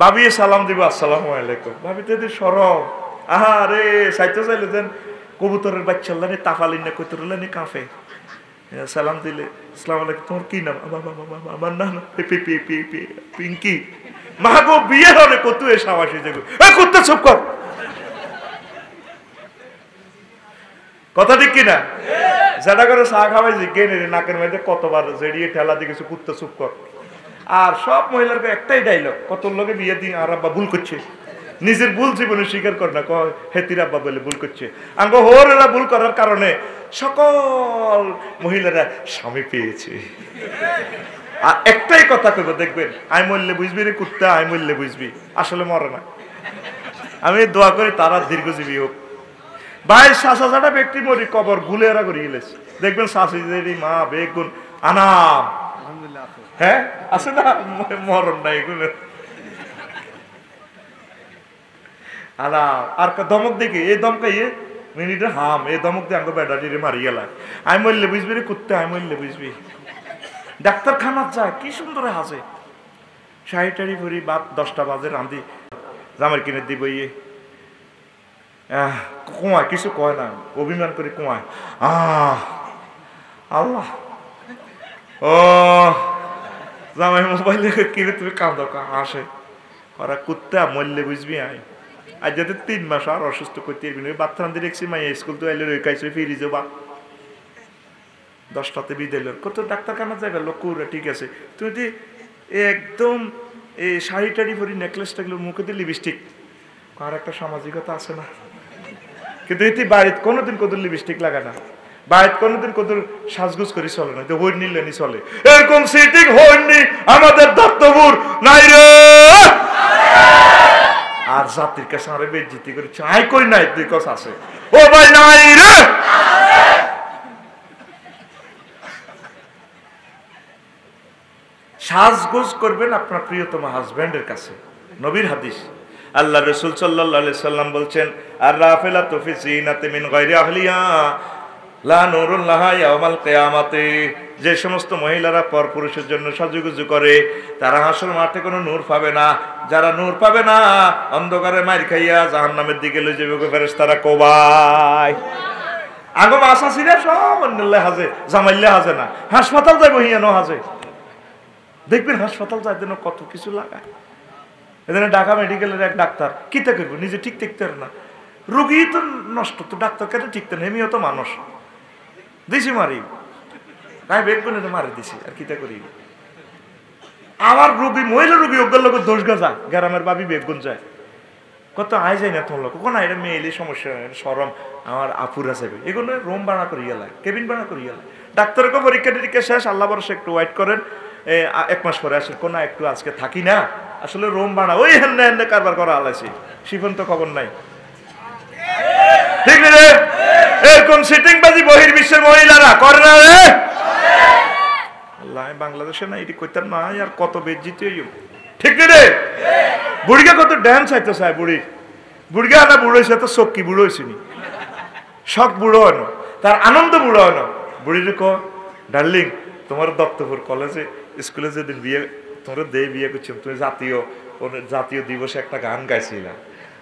ভাবি সালাম দিব আসসালামু আলাইকুম, ভাবি তো সরব আরে সাইতে চাইলে দেন কবুতরের বাচ্চা তাফালিন না কইতরলেনি কাফে সালাম দিলে আসসালামু আলাইকুম, তোমার কি নাম? আমার নাম পিঙ্কি। মা গো বিয়ে হলে কত এসে আবাসী যাগো করতে চুপ কর, কথা ঠিক কিনা? যেটা করে চা খাওয়াই জিজ্ঞেস নাকের মধ্যে কতবার জড়িয়ে ঠেলা দিয়ে কিছু কুত্তে চুপ কর। আর সব মহিলার একটাই ডাইলগ, কত লোকে বিয়ে দিন আর আব্বা ভুল করছে, নিজের ভুল জীবনে স্বীকার করে না, কয় হেতির আব্বা বলে ভুল করছে। আঙ্গ হোর এরা ভুল করার কারণে সকল মহিলারা স্বামী পেয়েছে। আর একটাই কথা কইব, দেখবেন আই মরলে বুঝবি রে কুত্তা, আই মরলে বুঝবি, আসলে মরে না। আমি দোয়া করি তারা দীর্ঘজীবী হোক। ভাই শাসা ব্যক্তি মরি কবর গুলে এরা করে গেলেছে, দেখবেন শাশুড়ি মা বেগুন আনাম, হ্যাঁ আছে না, মরণ নাই এগুলো আনা। আর দমক দেখি এই দমকাইয়ে মিনিটে হাম এই দমক দিয়ে আঙ্গ ব্যাটারি মারি গেল, আমি মরলে বুঝবি রে কুত্তে, আমি মরলে বুঝবি। ডাক্তারখানার যায় কি সুন্দর হাসে, শাড়ি টাড়ি ভরি বাদ 10টা বাজে রাঁধি জামার কিনে দিব, ইয়ে কুয়ায় কিছু কয় না, অভিমান করে কুয়ায় আল্লাহ ও জামাই মোবাইলে কিনে তুমি কাঁদো আসে ওরা কুত্তা মরলে বুঝবি। আর যাতে 3 মাস আর অসুস্থ করতে বাচ্চা দেখছি মাইয়া স্কুল তো এলে ওই কাছে ফিরি যাবা 10টাতে বিদেল কত ডাক্তারখানা যাবে লোকুরা, ঠিক আছে তুমি যদি একদম এই শাড়ি টাড়ি ভরি নেকলেস টেকলেস মুখে দিয়ে লিপস্টিক, আর একটা সামাজিকতা আছে না, কিন্তু এটি বাড়িতে কোনোদিন কত লিপস্টিক লাগা না, বাড়িতে কোনোদিন কত সাজগুজ করে চলে না, হই নিলেনি চলে, এরকম সিটিং হইনি আমাদের দত্তপুর নাই রে। আর জাতির কাছে আরে বেজ্জিতি করে চাই কই নাই, তুই কস আছে ও ভাই নাই রে। সাজগোজ করবেন আপনার প্রিয়তম হাজবেন্ডের কাছে, নবীর হাদিস। আল্লাহ রাসূল সাল্লাল্লাহু আলাইহি সাল্লাম বলছেন, আর রাফিলাতু ফি জিনাতি মিন গায়রি আহলিহা লা নূরুন লাহা ইয়াউমাল কিয়ামাতি। যে সমস্ত মহিলারা পরপুরুষের জন্য সাজুগুজু করে তারা হাসর মাঠে কোনো নূর পাবে না। যারা নূর পাবে না অন্ধকারে মার খাইয়া জাহান্নামের দিকে লয়ে যাবে ফেরেশতারা কোবায়। আগম আসাসিরা সব অন্যল্লে হাজে, জামাইল্লে হাজে না, হাসপাতাল যাইব হিয়ানো হাজে। দেখবেন হাসপাতাল যাইতে কত কিছু লাগায়। এখানে ঢাকা মেডিকেলের এক ডাক্তার কিতা করবো, নিজে ঠিক দেখতে পারে না, রোগী তো নষ্ট, তো ডাক্তার কেন ঠিকতে না, এমনিও তো মানুষ দিছি মারি তাই বেগুনে মারি দিছি, আর কিতা করি। আবার রোগী মহিলা রোগী ওগুলোর লোক দোষ গাজা, গ্রামের বাবি বেগুন যায় কত আয় যায় না তোর লোক কোন এটা মেয়েলি সমস্যা সরম আমার আপুরা যাবে, এগুলো রুম ভাড়া করিয়া লাগে, কেবিন ভাড়া করিয়া লাগে। ডাক্তারকে পরীক্ষা টরীক্ষা শেষ, আল্লাহ বরসে একটু ওয়েট করেন, 1 মাস পরে আসেন, কোন একটু আজকে থাকি না, আসলে রুম ভাড়া ওই হেন্নে হেন্নে কারবার করা আলাইছি, শিফন তো খবর নাই, ঠিক রে? এরকম সিটিং বাজি বহির্বিশ্বের মহিলারা করে না রে। আল্লাহ বাংলাদেশে না এটি কইতাম না, আর কত বেজ্জিত, ঠিক রে? বুড়িকে কত ড্যান্স আইতো চাই, বুড়িকে আনা বুড়ো হয়েছে, তো চক্কি বুড়ো হয়েছে নি, শখ বুড়ো হয় না, তার আনন্দ বুড়ো হয় না। বুড়িরে ক ডার্লিং তোমার দত্তপুর কলেজে স্কুলে যেদিন বিয়ে তোমরা বিয়ে করছি, তুমি জাতীয় দিবসে একটা গান গাইছিলা,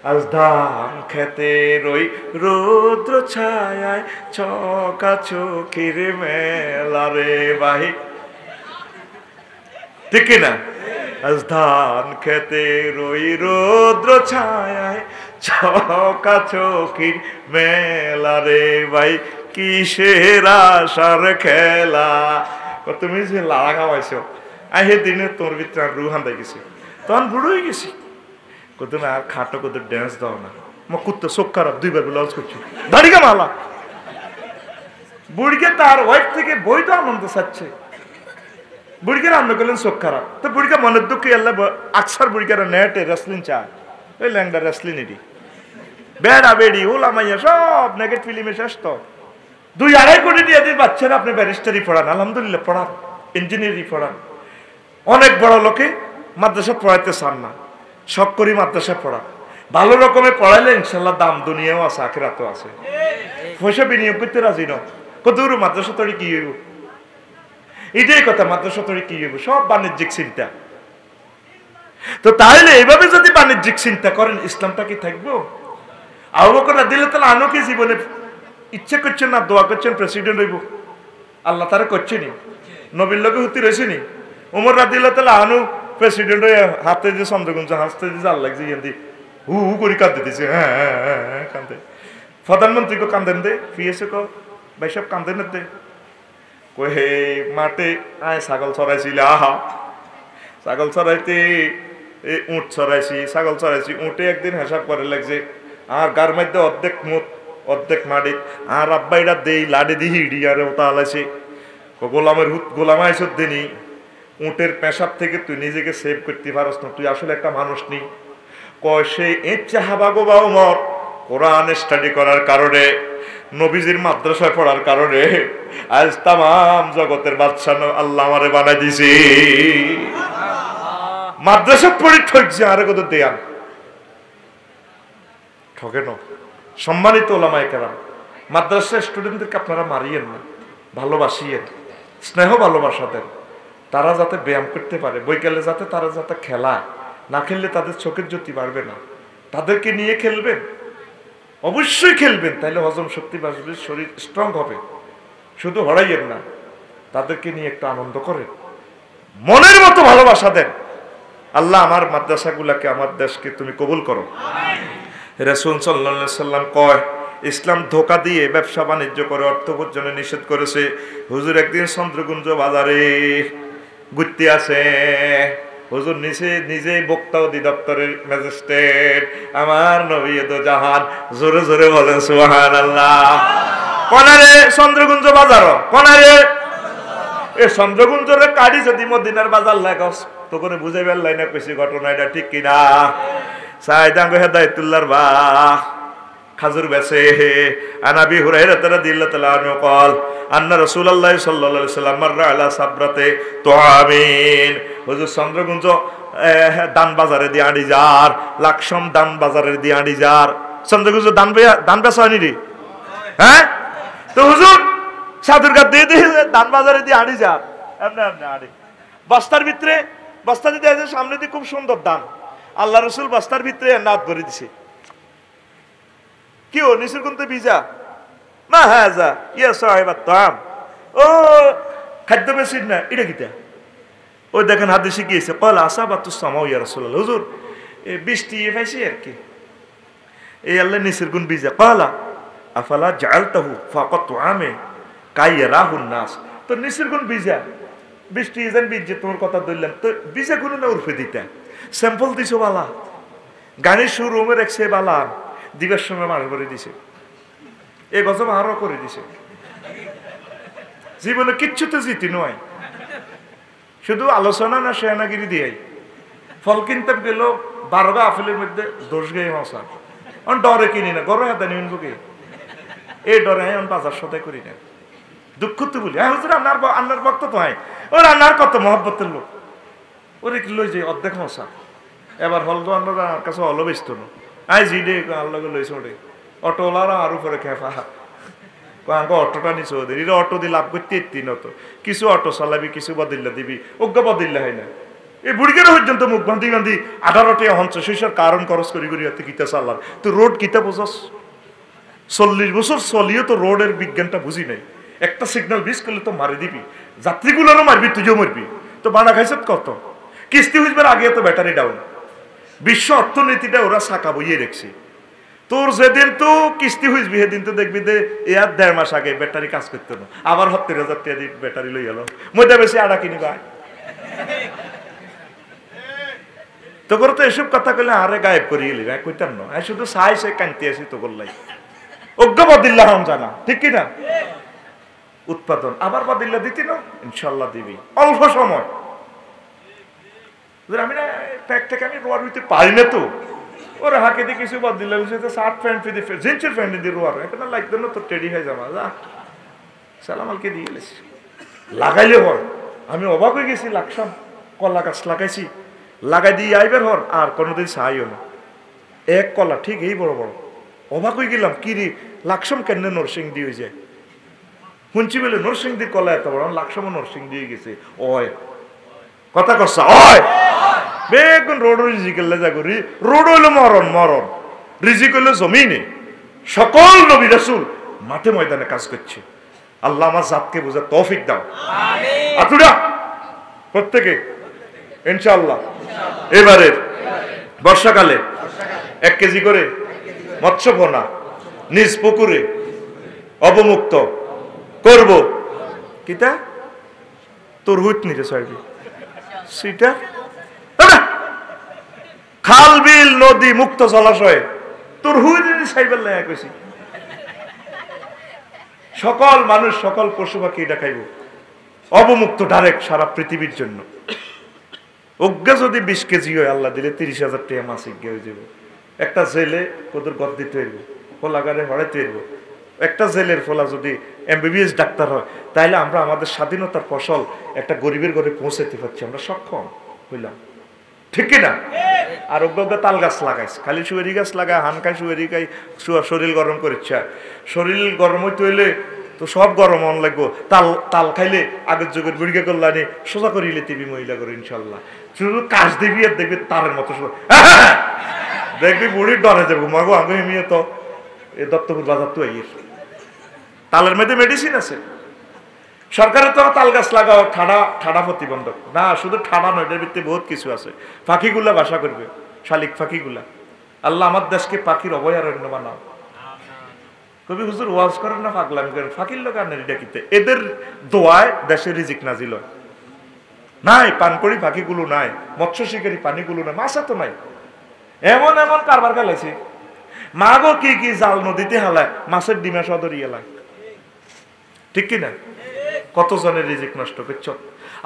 আজ ধান খেতে রই রৌদ্র ছায়ায় চকা চোখের মেলা রে বাহি, ঠিক না? আজ ধান খেতে রই রৌদ্র ছায়ায় চকা চোখের মেলা রে ভাই, কিসের আশার খেলা। তুমি যে লাড়া খাওয়াইছো হে দিনে তোর ভিতরে রুহান দেয় গেছি, তখন বুড়ো হয়ে গেছি, কত না আর খাটো কত ড্যান্স দাও না, মা কুত্তে চোখ খারাপ 2 বার লঞ্চ করছি দাঁড়িয়ে মালা। বুড়িকে তার ওয়াইফ থেকে বৈধ আনন্দ চাচ্ছে, বুড়িকে রান্না করলেন চোখ খারাপ, তো বুড়িকে মনের দুঃখে আল্লাহ আকসার বুড়িকে নেটে রেসলিং চায়, ওই ল্যাংডা রেসলিং এটি বেড়া বেড়ি ওলা মাইয়া সব নেগেট ফিল্মে শেষ। তো 2-2.5 কোটি দিয়ে দিন বাচ্চারা আপনি ব্যারিস্টারি পড়ান, আলহামদুলিল্লাহ পড়ান, ইঞ্জিনিয়ারিং পড়ান। অনেক বড় লোকে মাদ্রাসা পড়াইতে চান না, শখ করি মাদ্রাসা পড়া, ভালো রকমের পড়াইলে ইনশাল্লাহ দাম দুনিয়াও আছে আখিরাতেও আছে, পয়সা বিনিয়োগ করতে রাজি ন, কত মাদ্রাসা তৈরি কি হইব, এটাই কথা, মাদ্রাসা তৈরি কি হইব, সব বাণিজ্যিক চিন্তা। তো তাহলে এইভাবে যদি বাণিজ্যিক চিন্তা করেন ইসলামটা কি থাকবো? আবু বকর রাদিয়াল্লাহু তাআলা আনহু কি জীবনে ইচ্ছে করছেন না দোয়া করছেন প্রেসিডেন্ট হইব? আল্লাহ তারা করছেনি, নবীর লগে হতে রয়েছেনি। ওমর রাদিয়াল্লাহু তাআলা আনহু প্রেসিডেন্ট হয়ে হাতে যে চন্দ্রগুঞ্জ হাসতে যে আল্লাহ যে হু হু করে কাঁদতে দিছে, হ্যাঁ হ্যাঁ হ্যাঁ কান্দে। প্রধানমন্ত্রীকে কান্দেন দে, পিএসএ কো ভাই সব কান্দেন দে, কই হে মাঠে আয় ছাগল চড়াইছিল, আহা ছাগল চড়াইতে উঁট চড়াইছি, ছাগল চড়াইছি, উঁটে একদিন হিসাব করে লাগছে আর গার মধ্যে অর্ধেক মুখ অর্ধেক মাটি, আর আব্বাইরা দেই লাডি দি হিড়ি আর ওটা আলাইছে। গোলামের গোলাম আইসত দিনি, উঁটের পেশাব থেকে তুই নিজেকে সেভ করতে পারস না, তুই আসলে একটা মানুষ নি। কয় সে ইচ্ছা হাবা গোবা উমর কোরআন স্টাডি করার কারণে, নবীজির মাদ্রাসায় পড়ার কারণে আজ তাম জগতের বাদশাহ আল্লাহ আমারে বানাই দিছি। মাদ্রাসা পড়ি ঠকছে আরে কত দেয়ান ঠকে ন। সম্মানিত ওলামায়ে কেরাম, মাদ্রাসা স্টুডেন্টদেরকে আপনারা মারিয়েন না, ভালোবাসিয়েন, স্নেহ ভালোবাসা দেন, তারা যাতে ব্যায়াম করতে পারে, বৈকালে যাতে তারা যাতে খেলা না খেললে তাদের চোখের জ্যোতি বাড়বে না। তাদেরকে নিয়ে খেলবেন, অবশ্যই খেলবেন, তাইলে হজম শক্তি বাড়বে, শরীর স্ট্রং হবে। শুধু হরাইয়েন না, তাদেরকে নিয়ে একটু আনন্দ করেন, মনের মতো ভালোবাসা দেন। আল্লাহ আমার মাদ্রাসাগুলাকে, আমার দেশকে তুমি কবুল করো। রাসূল সাল্লাল্লাহু আলাইহি সাল্লাম কয়, ইসলাম ধোঁকা দিয়ে ব্যবসা বাণিজ্য করে অর্থ উপার্জনে নিষেধ করেছে। হুজুর একদিন চন্দ্রগুঞ্জ বাজারে ঘুরতে আসে, হুজুর নিজেই বক্তা অধিদপ্তরের ম্যাজিস্ট্রেট, আমার নবী দো জাহান, জোরে জোরে বলেন সুবহানাল্লাহ। কোনারে চন্দ্রগুঞ্জ বাজার, কোনারে এই চন্দ্রগুঞ্জের কাড়ি যদি মদিনার বাজার লাগাস তো করে বুঝাইবার লাইনে কইছি ঘটনা এটা ঠিক কিনা। সাইদাঙ্গ হেদায়েতুল্লাহর বা খাজুর বেচে। আনাবি হুরায়রা রাদিয়াল্লাহু তাআলা আনহু قال আন্না রাসূলুল্লাহ সাল্লাল্লাহু আলাইহি ওয়াসাল্লাম মাররা আলা সাবরাতে তুআমিন। হুজুর চন্দ্রগুঞ্জ দান বাজারে দিয়ে আড়ি যার, লাকসম দান বাজারে দিয়ে আড়ি যার। চন্দ্রগুঞ্জ দান বেচা হয়নি রে, হ্যাঁ? তো হুজুর সাধুরগা দিয়ে দিয়ে দান বাজারে দিয়ে আড়ি যার, এমনি এমনি আড়ি বস্তার ভিতরে, বস্তা দিতে আছে সামনে দিয়ে, খুব সুন্দর দান। আল্লাহ রসুল বস্তার ভিতরে নাত ভরে দিছে। কি ও নিচের কোন তো ভিজা মা, হ্যাঁ যা ইয়া সাহেব তাম, ও খাদ্য বেশি না, এটা কিটা? ওই দেখেন হাদিসে কি আছে, কল আসাবাতুস সামাউ ইয়া রাসূলুল্লাহ, হুজুর এই বৃষ্টি পাইছি আর কি, এই আল্লাহ নিচের গুণ ভিজা। কলা আফালা জাআলতাহু ফাকাত আমে কাইয়ারাহুন নাস, তো নিচের গুণ ভিজা, বৃষ্টি যেন ভিজে, তোমার কথা ধরলাম তো ভিজা গুণ না উর্ফে দিতা, স্যাম্পল দিছো বালা, গাড়ির শোরুমে রাখছে বালা, দিবার সময় মার করে দিছে, এই গজব আরো করে দিছে। জীবনে কিচ্ছু তো জিতি নয়, শুধু আলোচনা না শেয়ানাগিরি দিয়ে। ফল কিনতে গেল 12 আপেলের মধ্যে 10 গায়ে মশা, অন ডরে কিনি না, গরম হাতে নিন বুকে, এই ডরে আমি বাজার সদাই করি না। দুঃখ তো বলি, হ্যাঁ হুজুর আপনার ভক্ত তো হয়, ও রান্নার কত মহব্বতের লোক, ওরে লই যে অর্ধেক মশা। এবার হল আমার কাছে হলো ব্যস্ত না, আই জি ডে আল্লাহ লইছে ওরে, অটোওয়ালারা আর উপরে খেফা অটোটা নিচে ওদের, এটা অটো দিয়ে লাভ করতে এত্তিন তো, কিছু অটো চালাবি, কিছু বদিল্লা দিবি, অজ্ঞা বদিল্লা হয় না। এই বুড়িগের পর্যন্ত মুখ বান্ধি বান্ধি 18টা হঞ্চ শৈশর কারণ খরচ করি করি হাতে কিতা চাল্লার, তুই রোড কিতা বোঝাস? 40 বছর চলিও তো রোডের বিজ্ঞানটা বুঝি নাই। একটা সিগন্যাল মিস করলে তো মারি দিবি, যাত্রীগুলোরও মারবি, তুইও মারবি, তো বানা খাইছত কত? কিস্তি হইবার আগে তো ব্যাটারি ডাউন, বিশ্ব অর্থনীতিটা ওরা শাখা বইয়ে রেখছে। তোর যেদিন তো কিস্তি হইবি সেদিন তো দেখবি যে এর 1.5 মাস আগে ব্যাটারি কাজ করতো না, আবার 70,000 টাকা দিয়ে ব্যাটারি লই গেল, মধ্যে বেশি আড়া কিনিবা। তো করে তো এসব কথা কইলে আরে গায়েব করিয়ে এলি, কইতাম না, আমি শুধু সাই সে কানতে আসি তো করলাই, অজ্ঞ বদিল্লাহ জানা, ঠিক কিনা? উৎপাদন আবার বদিল্লা দিতি না, ইনশাল্লাহ দিবি অল্প সময়। আমি না প্যাক থেকে আমি রোয়ার হইতে পারি না তো, ওরা হাঁকে দিয়ে কিছু বাদ দিলে শার্ট প্যান্ট দিয়ে জিন্সের প্যান্ট দিয়ে রোয়ার এখানে লাগতো না, তো টেডি হয়ে যাবা যা সালামালকে দিয়ে গেলিস লাগাইলে হর। আমি অবাক হয়ে গেছি, লাকসাম কলা গাছ লাগাইছি, লাগাই দিয়ে আইবার হর আর কোনোদিন সাহাইও না, এক কলা ঠিক এই বড় বড়। অবাক হয়ে গেলাম, কি রে লাকসাম কেন নরসিং দিয়ে যায়, শুনছি বলে নরসিং দিয়ে কলা এত বড়, লাকসামও নরসিং দিয়ে গেছে। ওয় কথা কষ্ট, ওয় বেগুন রোড রিজিক করি, রোড হইলো মরণ মরণ, রিজিক হইলো জমিনে। সকল নবী রাসূল মাঠে ময়দানে কাজ করছে। আল্লাহ আমার জাতকে বোঝার তৌফিক দাও। আপনারা প্রত্যেকে ইনশাআল্লাহ এবারে বর্ষাকালে 1 কেজি করে মৎস্য পোনা নিজ পুকুরে অবমুক্ত করব। কিতা তোর হুইট নিতে চাইবি সেটা খাল বিল নদী মুক্ত জলাশয় তোর হুইট চাইবার লাগে কইছি। সকল মানুষ সকল পশু পাখি এটা খাইব অবমুক্ত ডাইরেক্ট সারা পৃথিবীর জন্য। অজ্ঞা যদি 20 কেজি হয় আল্লাহ দিলে 30,000 টাকা মাসিক হয়ে যাবে। একটা জেলে ওদের গদ দিতে হইব, ফলাগারে হড়াইতে হইব। একটা জেলের ফলা যদি MBBS ডাক্তার হয় তাহলে আমরা আমাদের স্বাধীনতার ফসল একটা গরিবের ঘরে পৌঁছাতে পারছি, আমরা সক্ষম হইলাম, ঠিক কিনা? আর অজ্ঞা তাল গাছ লাগাইছে, খালি সুয়েরি গাছ লাগায়, হান খাই সুয়েরি খাই, শরীর গরম করেছে। শরীর গরম হইতে হইলে তো সব গরম অন লাগবো। তাল খাইলে আগের যুগের বুড়িকে করলানি সোজা করিলে তিবি মহিলা করে ইনশাল্লাহ। শুধু কাজ দিবি আর দেখবি তারের মতো দেখবি বুড়ির ডরে যাবো মাগো আগে এমনি তো এই দত্তপুর বাজার তো এই তালের মধ্যে মেডিসিন আছে। সরকারের তো তাল গাছ লাগাও ঠাডা প্রতিবন্ধক না, শুধু ঠাডা নয়, এটার ভিত্তি বহুত কিছু আছে। পাখিগুলা বাসা করবে, শালিক পাখিগুলা। আল্লাহ আমার দেশকে পাখির অভয়ারণ্য বানাও। কবি হুজুর ওয়াজ করেন না পাগলামি করেন, ফাঁকির লোক আর ডাকিতে এদের দোয়ায় দেশের রিজিক নাজিল হয়। নাই পানকড়ি পাখিগুলো নাই, মৎস্য শিকারী পানিগুলো নাই, মাছা তো নাই। এমন এমন কারবার গেলাইছে মাগো কি কি জাল নদীতে হালায়, মাছের ডিমা সদরি এলায়, ঠিক কিনা? কত জনের রিজিক নষ্ট করছ।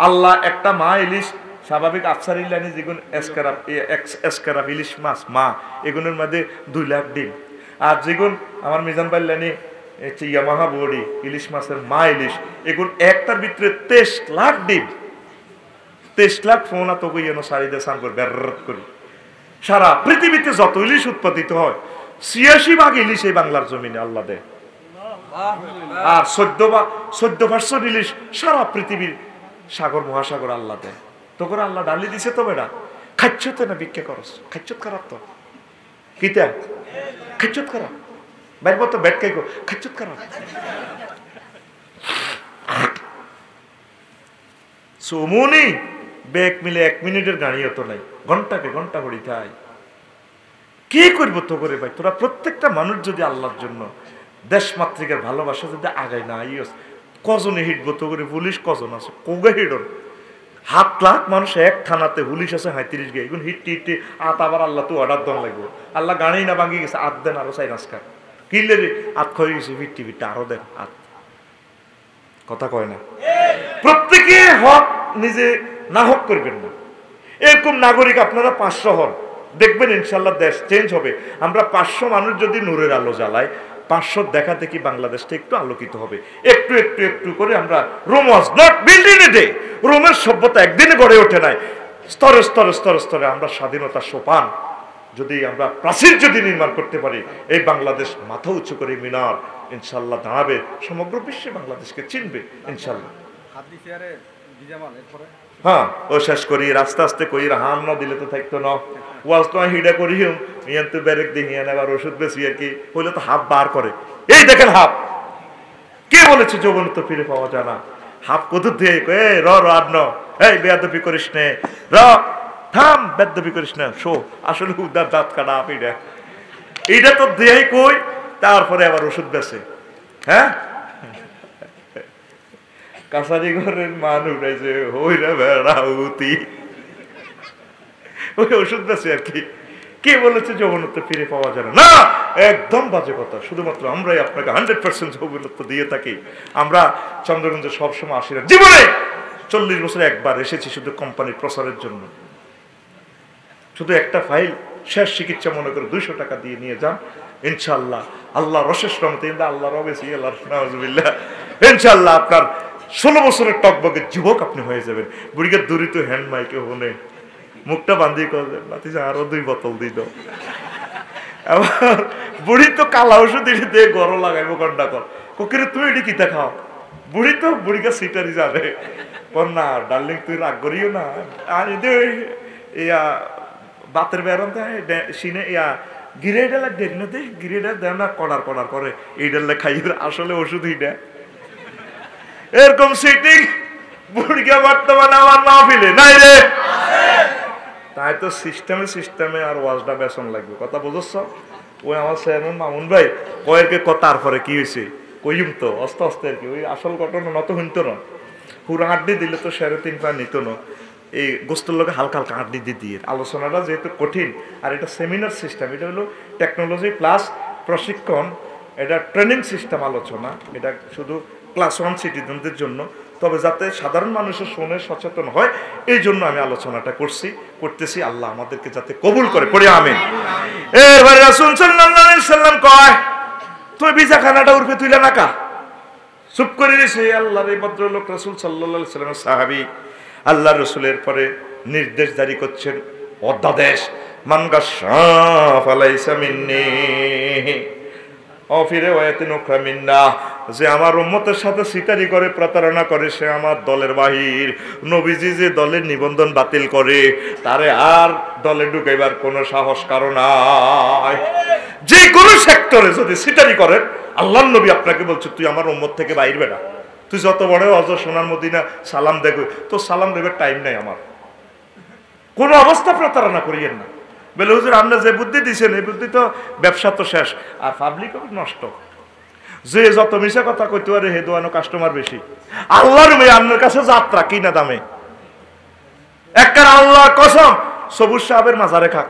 আল্লাহ একটা মা ইলিশ স্বাভাবিক আফসারি লাইনে যেগুন এসকারাপ ইলিশ মাছ মা এগুলোর মধ্যে 2 লাখ ডিম, আর যেগুন আমার মিজান পাল্লানি ইয়ামাহা বড়ি ইলিশ মাছের মা ইলিশ এগুলো একটার ভিতরে 23 লাখ ডিম, 23 লাখ ফোনা তো যেন সারিদে সান করে বের করি। সারা পৃথিবীতে যত ইলিশ উৎপাদিত হয় 86 ভাগ ইলিশ এই বাংলার জমিনে আল্লাহ দেয়। আর 14% ইলিশ সারা পৃথিবীর সাগর মহাসাগর আল্লাহ দেয়। তো করে আল্লাহ ডালি দিছে তো বেটা খাচ্ছত না ভিক্ষা করস, খাচ্ছত খারাপ তো কিতা খাচ্ছত খারাপ বাইর তো ব্যাট খাইকো খাচ্ছত খারাপ। সুমনি ব্যাগ মিলে 1 মিনিটের গাড়ি হতো নাই, ঘন্টাকে ঘন্টা হড়ি থাই। কি করবো তো করে ভাই? তোরা প্রত্যেকটা মানুষ যদি আল্লাহর জন্য দেশ মাতৃকার ভালোবাসা যদি আগায় না আইস, কজনে হিটবো তো করে? পুলিশ কজন আছে কোগা হিডন? 7 লাখ মানুষ এক থানাতে, পুলিশ আছে 35 গে। এখন হিটটি হিটটি আত আবার আল্লাহ তো অর্ডার দন লাগবো। আল্লাহ গাড়ি না ভাঙি গেছে, আত দেন আরো 4 আজকার কিনলে রে আত খয়ে গেছে, ফিটটি ফিটটা আরো দেন আত। কথা কয় না? প্রত্যেকে হক নিজে না হক করবেন না। এরকম নাগরিক আপনারা 500 হন, দেখবেন ইনশাল্লাহ দেশ চেঞ্জ হবে। আমরা 500 মানুষ যদি নূরের আলো জ্বালাই, 500 দেখা দেখি বাংলাদেশটা একটু আলোকিত হবে। একটু একটু একটু করে আমরা Rome was not built in a day. রোমের সভ্যতা একদিনে গড়ে ওঠে নাই, স্তরে স্তরে স্তরে স্তরে আমরা স্বাধীনতার সোপান যদি আমরা প্রাচীর যদি নির্মাণ করতে পারি, এই বাংলাদেশ মাথা উঁচু করে মিনার ইনশাল্লাহ দাঁড়াবে, সমগ্র বিশ্বে বাংলাদেশকে চিনবে ইনশাল্লাহ। হ্যাঁ ও শেষ করি আস্তে আস্তে কই হাম না দিলে তো থাকতো না। ওয়াজ তো হিডা করি ইয়ান তো ব্যারেক দিয়ে আবার ওষুধ বেশি আর কি হইলে তো হাফ বার করে। এই দেখেন হাফ কে বলেছে যৌবন তো ফিরে পাওয়া যায় না? হাফ কত দিয়ে র র আর ন এই বেয়াদবি করিস নে, র থাম বেয়াদবি করিস না। শো আসলে উদার দাঁত কাটা হাফ এইটা তো দেয় কই, তারপরে আবার ওষুধ বেছে। হ্যাঁ কাছারি ঘরের মানুষ আছে হইরা বেড়াউতি ওই ওষুধ বেছে আর কি। কে বলেছে যৌবনত্ব ফিরে পাওয়া যায় না? একদম বাজে কথা। শুধুমাত্র আমরাই আপনাকে 100% যৌবনত্ব দিয়ে থাকি। আমরা চন্দ্রগঞ্জে সবসময় আসি না, জীবনে 40 বছরে একবার এসেছি শুধু কোম্পানির প্রচারের জন্য। শুধু একটা ফাইল শেষ চিকিৎসা মনে করে 200 টাকা দিয়ে নিয়ে যান ইনশাল্লাহ। আল্লাহ রশেষ রহমতে আল্লাহ রবেছি আল্লাহ নাউজুবিল্লাহ ইনশাল্লাহ আপনার 16 বছরের টকবকে যুবক আপনি হয়ে যাবেন। বুড়িকে দূরিত হ্যান্ড মাইকে হনে মুখটা বান্ধিয়ে করবেন, আরো 2 বোতল দিই দাও। আবার বুড়ি তো কালা ওষুধ দিয়ে গরম লাগাইবো ঘন্টা কর কোকিরে তুই এটি কিতা খাও। বুড়ি তো বুড়িকে সিটারি জানে না ডার্লিং তুই রাগ করিও না, আর ইয়া বাতের বেরন সিনে ইয়া গিরে ডালা দেন না দে গিরে ডাল দেন না কড়ার কড়ার করে এই ডালে খাই আসলে ওষুধ এইটা এরকম সিটিং বুড়িকে বর্তমানে আমার মাহফিলে নাই রে তাই তো সিস্টেমে আর ওয়াজটা বেসন লাগবে কথা বুঝছ ওই আমার চেয়ারম্যান মামুন ভাই কয়েরকে তারপরে কি হয়েছে কইম তো আস্তে আস্তে আর কি ওই আসল ঘটনা নত শুনতো না পুরো আড্ডি দিলে তো 3.5 পা নিত না এই গোস্তের লোকে হালকা হালকা আড্ডি দিয়ে আলোচনাটা যেহেতু কঠিন আর এটা সেমিনার সিস্টেম এটা হলো টেকনোলজি প্লাস প্রশিক্ষণ এটা ট্রেনিং সিস্টেম আলোচনা এটা শুধু ক্লাস 1 সিটিজেনদের জন্য তবে যাতে সাধারণ মানুষের শুনে সচেতন হয় এই জন্য আমি আলোচনাটা করতেছি আল্লাহ আমাদেরকে যাতে কবুল করে পড়ি আমিন এরপরে রাসূল সাল্লাল্লাহু আলাইহি সাল্লাম কয় তুমি বিজাখানাটা উঠবে তুইলা না কা চুপ করে দিয়েছে আল্লাহর এই ভদ্রলোক রাসূল সাল্লাল্লাহু আলাইহি সাল্লামের সাহাবী আল্লাহ রাসূলের পরে নির্দেশ জারি করছেন অধ্যাদেশ মান গাশা ফালাইসা মিন্নি অফিরে ওয়ায়াতিন উখরা মিন্না যে আমার উম্মতের সাথে সিটারি করে প্রতারণা করে সে আমার দলের বাহির নবীজি যে দলের নিবন্ধন বাতিল করে তারে আর দলে ঢুকাইবার কোনো সাহস কারণ নাই যে কোনো সেক্টরে যদি সিটারি করেন আল্লাহর নবী আপনাকে বলছে তুই আমার উম্মত থেকে বাইর বেটা তুই যত বড় হযরত সোনার মদিনা সালাম দেখো তো সালাম দেবার টাইম নাই আমার কোনো অবস্থা প্রতারণা করিয়েন না বলে হুজুর আপনি যে বুদ্ধি দিয়েছেন এই বুদ্ধি তো ব্যবসা তো শেষ আর পাবলিকও নষ্ট যে যত মিশা কথা কইতে পারে হে দোয়ানো কাস্টমার বেশি আল্লাহর মেয়ে আপনার কাছে যাত্রা কিনা দামে একবার আল্লাহর কসম সবুজ সাহেবের মাজারে খাক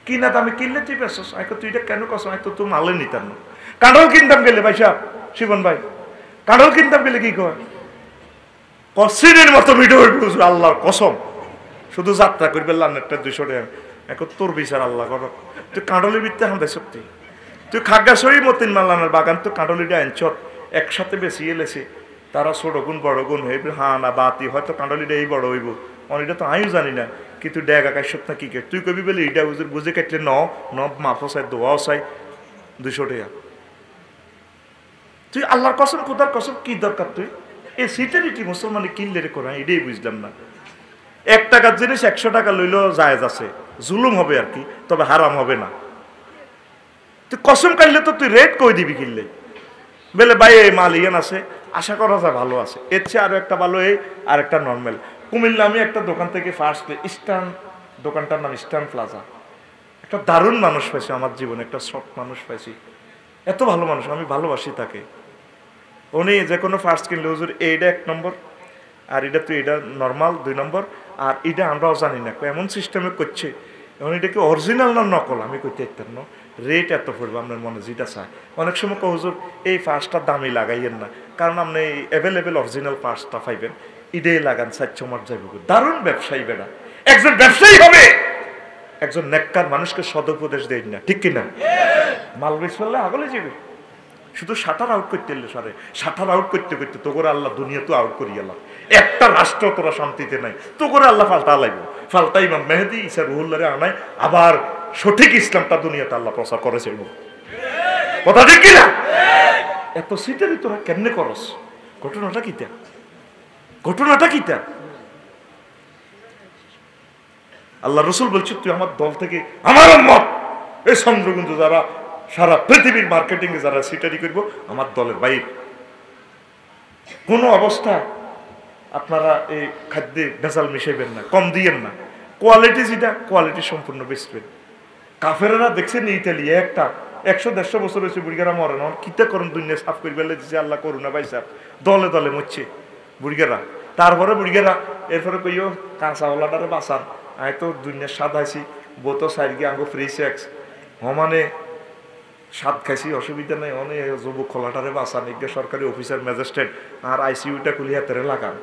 কিনা দামে কিনলে তুই বেসস তুই এটা কেন কসম তুই মালে নিতাম না কাঁঠাল কিনতাম গেলে ভাই সাহেব শিবন ভাই কাঁঠাল কিনতাম গেলে কি কয় কসিনের মতো ভিডিও হুজুর আল্লাহর কসম শুধু যাত্রা করবে লান্নেরটা 200 টাকা এখন তোর বিচার আল্লাহ কর তুই কাঁডলি বিত্তে হামদাই সত্যি তুই খাগ্গাছড়ি মতিন মাল্লানের বাগান তো কাঁডলিটা আনছত একসাথে বেশি এলেছে তারা ছোট গুণ বড় গুণ হয়ে হ্যাঁ না বাতি হয়তো কাঁডলিটা এই বড় হইব অনেকটা তো আমিও জানি না কিন্তু ডেগা কাশ্যত না কি তুই কবি বলে এটা হুজুর বুঝে কাটলে ন মাফও চাই দোয়াও চাই 200 টাকা তুই আল্লাহর কসম খোদার কসম কি দরকার তুই এই সিটারিটি মুসলমানে কিনলে রে করা এটাই বুঝলাম না 1 টাকার জিনিস 100 টাকা লইলেও জায়েজ আছে জুলুম হবে আর কি তবে হারাম হবে না তুই কসম কাটলে তো তুই রেট কই দিবি কিনলে বলে ভাই এই মাল ইয়ান আছে আশা করা যায় ভালো আছে এর চেয়ে আরো একটা ভালো এই আর একটা নর্মাল কুমিল্লা আমি একটা দোকান থেকে ফার্স্ট ইস্টার্ন দোকানটার নাম ইস্টার্ন প্লাজা একটা দারুণ মানুষ পাইছি আমার জীবনে একটা সৎ মানুষ পাইছি এত ভালো মানুষ আমি ভালোবাসি তাকে উনি যে কোনো ফার্স্ট কিনলে হুজুর এইটা 1 নম্বর আর এটা তুই এটা নর্মাল 2 নম্বর আর এটা আমরাও জানি না এমন সিস্টেমে করছে এখন এটা কি অরিজিনাল না নকল আমি কইতে পারতাম না রেট এত পড়বে আপনার মনে যেটা চায় অনেক সময় হুজুর এই পার্টসটা দামি লাগাইয়েন না কারণ আপনি অ্যাভেলেবেল অরিজিনাল পার্টসটা পাইবেন এটাই লাগান 400 মাস যাইব দারুণ ব্যবসায়ী বেড়া একজন ব্যবসায়ী হবে একজন নেককার মানুষকে সদুপদেশ দেয় না ঠিক কিনা মাল বেচ ফেললে আগলে যাবে শুধু শাটার আউট করতে এলে সারে শাটার আউট করতে করতে তো করে আল্লাহ দুনিয়া তো আউট করিয়ে এলাম একটা রাষ্ট্র তোরা শান্তিতে নাই তো করে আল্লাহ ফাল্টা লাগবে ফাল্টা ইমাম মেহেদি ঈসা রুহুল্লাহরে আনায় আবার সঠিক ইসলামটা দুনিয়াতে আল্লাহ প্রচার করেছে কথা ঠিক কিনা এত সিটারি তোরা কেমনে করস ঘটনাটা কিটা আল্লাহ রসুল বলছে তুই আমার দল থেকে আমার উম্মত এই চন্দ্রগুঞ্জ যারা সারা পৃথিবীর মার্কেটিং এ যারা সিটারি করবো আমার দলের বাইরে কোনো অবস্থা আপনারা এই খাদ্যে ভেজাল মিশাইবেন না কম দিয়েন না কোয়ালিটি যেটা কোয়ালিটি সম্পূর্ণ বেচবেন কাফেরেরা দেখছেন ইতালি একটা 100-150 বছর হয়েছে বুড়িগারা মরে না কিতা করেন দুনিয়া সাফ করে বেলে দিচ্ছে আল্লাহ করুণা ভাই সাহেব দলে দলে মরছে বুড়িগারা তারপরে বুড়িগারা এরপরে কইও কাঁচাওয়ালাটারে বাঁচান আমি তো দুনিয়ার স্বাদ আইছি বোতো সাইড গিয়ে আঙ্গো ফ্রি সেক্স মানে স্বাদ খাইছি অসুবিধা নেই অনেক যুবক খোলাটারে বাঁচান এগুলো সরকারি অফিসার ম্যাজিস্ট্রেট আর আইসিইউটা খুলি হাতেরে লাগান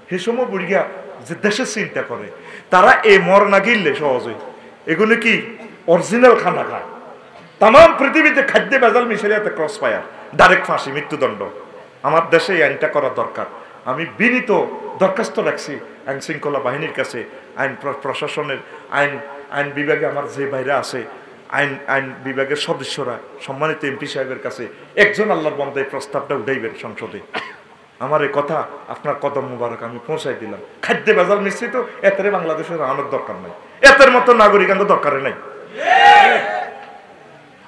সে সময় বুড়িগা যে দেশের চিন্তা করে তারা এই মর না গিললে সহজেই এগুলো কি অরিজিনাল খানা খায় তাম পৃথিবীতে খাদ্য ভেজাল মিশালিয়াতে ক্রস ফায়ার ডাইরেক্ট ফাঁসি মৃত্যুদণ্ড আমার দেশে এই আইনটা করা দরকার আমি বিনীত দরখাস্ত রাখছি আইন শৃঙ্খলা বাহিনীর কাছে আইন প্রশাসনের আইন বিভাগে আমার যে বাইরে আছে আইন বিভাগের সদস্যরা সম্মানিত এমপি সাহেবের কাছে একজন আল্লাহর বান্দা এই প্রস্তাবটা উঠাইবেন সংসদে আমার এই কথা আপনার কদম মুবারক আমি পৌঁছাই দিলাম। খাদ্যে ভেজাল মিশ্রিত এতের বাংলাদেশের আনার দরকার নাই, এতের মতো নাগরিক আনতে দরকার নাই,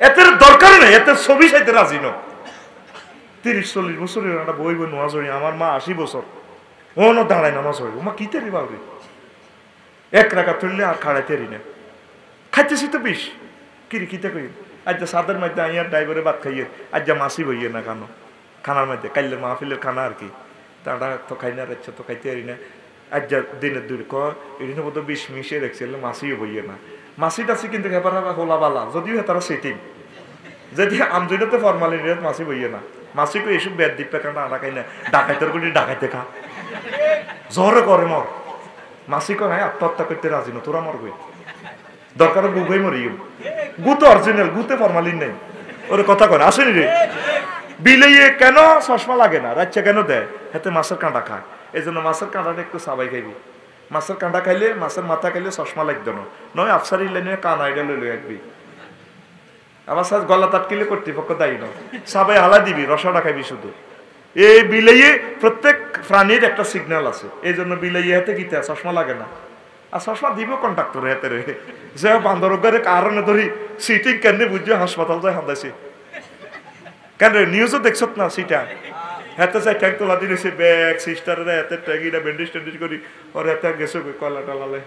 এতের দরকার নেই, এতের ছবি চাইতে রাজি ন। 30-40 বছরের একটা বই বই নোয়া চড়ি, আমার মা 80 বছর ও না দাঁড়ায় নামাজ পড়ে, ও মা কি তেরি বাবরি এক রাখা তুললে আর খাড়াইতে না, খাইতেছি তো বিষ কিরি কিতে কই আজ সাদের মধ্যে আইয়ার ড্রাইভারে ভাত খাইয়ে আজ মাসি বইয়ে না কেন খানার মধ্যে কাইলের মাহফিলের খানা আর কি, তারা তো খাই না রাখছে তো খাইতে পারি না, আজ দিনের দূর এদিনের মতো বিষ মিশিয়ে রাখছিল মাসিও বইয়ে না, মাসি টাসি কিন্তু হেপার হোলা বালা যদিও হেতারা সেটিং যদি আমজুইটাতে ফরমালিন মাসি বইয়ে না, মাসি কো এসব বেদ দিপে কারণ আড়া খাই না ডাকাইতের গুলি ডাকাইতে খা জ্বরে করে মর, মাসি কো হ্যাঁ আত্মহত্যা করতে রাজি না তোরা মরবে দরকার গুগই মরিও, গু তো অরিজিনাল, গুতে ফরমালিন নেই, ওর কথা কয় আসেনি রে বিলেইয়ে কেন চশমা লাগে না রাচ্চা কেন দেয়, হাতে মাছের কাঁটা খায়, এই জন্য মাছের কাঁটাটা একটু সাবাই খাইবি, মাছের কাঁটা খাইলে মাছের মাথা খাইলে চশমা লাগতো না, নয় আফসারি লাইনে কান আইডা লইলে একবি, আবার সাজ গলা তাটকিলে কর্তৃপক্ষ দায়ী নয়, সাবাই হালা দিবি রসাটা খাইবি শুধু। এই বিলেইয়ে প্রত্যেক প্রাণীর একটা সিগন্যাল আছে, এই জন্য বিলেইয়ে হাতে গীতে চশমা লাগে না, আর চশমা দিব কন্ট্রাক্টরে হাতে রে যে বান্দরগারে কারণে ধরি সিটিং কেন বুঝছো হাসপাতাল যায় হান্দাইছে কেন নিউজও দেখছ না সিটা হাতে চাই ট্যাঙ্ক তোলা দিয়েছে ব্যাগ সিস্টারের হাতে ট্যাঙ্কিটা ব্যান্ডেজ ট্যান্ডেজ করি ওর হাতে গেছে কয়লা টালালে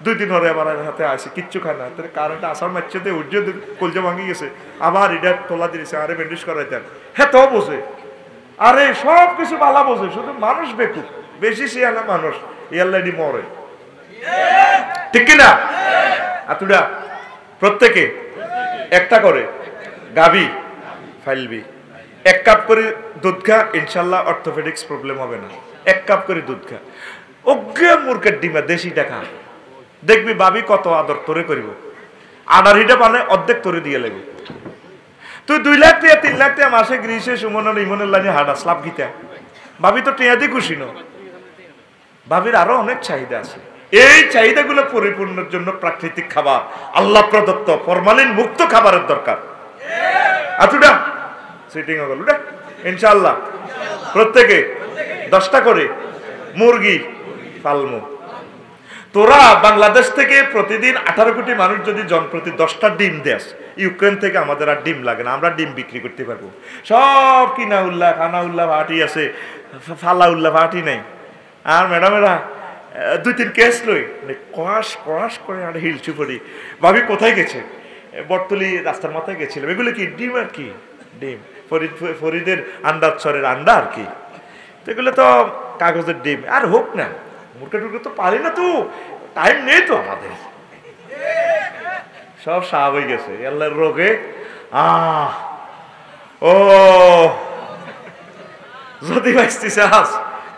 2 দিন ধরে আবার হাতে আসে কিচ্ছু খায় না, কারেন্ট আসার মারছে উজ্জ্ব কলজা ভাঙি গেছে, আবার এটা তোলা দিয়েছে আরে ব্যান্ডেজ করাই দেন, হ্যাঁ তো বোঝে, আরে সব কিছু বালা বোঝে, শুধু মানুষ বেকুব, বেশি সিয়ানা মানুষ ইয়াল্লাডি মরে, ঠিক কিনা? আতুডা প্রত্যেকে একটা করে গাবি ফাইলবি, 1 কাপ করে দুধ খা, ইনশাল্লাহ অর্থোপেডিক্স প্রবলেম হবে না, 1 কাপ করে দুধ খা, অজ্ঞে মুরগের ডিমা দেশিটা খা, দেখবি ভাবি কত আদর তোরে করিব, আডারিটা পানে অর্ধেক তোরে দিয়ে লাগবে, তুই 2 লাখ টাকা 3 লাখ টাকা মাসে গ্রীষে সুমনের ইমনের লাইনে হাডা স্লাপ গীতা, ভাবি তো টিয়া দিয়ে খুশি ন, ভাবির আরো অনেক চাহিদা আছে, এই চাহিদাগুলো পরিপূর্ণের জন্য প্রাকৃতিক খাবার আল্লাহ প্রদত্ত ফরমালিন মুক্ত খাবারের দরকার। আতুডা সিটিং হল ইনশাআল্লাহ প্রত্যেকে 10টা করে মুরগি পালমু, তোরা বাংলাদেশ থেকে প্রতিদিন 18 কোটি মানুষ যদি জনপ্রতি 10টা ডিম দেস, ইউক্রেন থেকে আমাদের আর ডিম লাগে না, আমরা ডিম বিক্রি করতে পারবো, সব কিনা উল্লাহ খানা উল্লাহ ভাটি আছে, ফালা উল্লাহ ভাটি নেই, আর ম্যাডামেরা 2-3 কেস লই কয়াস কয়াস করে আর হিলচু পড়ি, ভাবি কোথায় গেছে, বটতলি রাস্তার মাথায় গেছিলাম, এগুলো কি ডিম আর কি ডিম, ফরিদের আন্ডার ছরের আন্ডা আর কি, তো এগুলো তো কাগজের ডিম, আর হোক না মুরগা টুরগা তো পারি না, তো টাইম নেই তো আমাদের, সব সাপ হয়ে গেছে আল্লাহর রোগে, ও যদি বাঁচতে চাস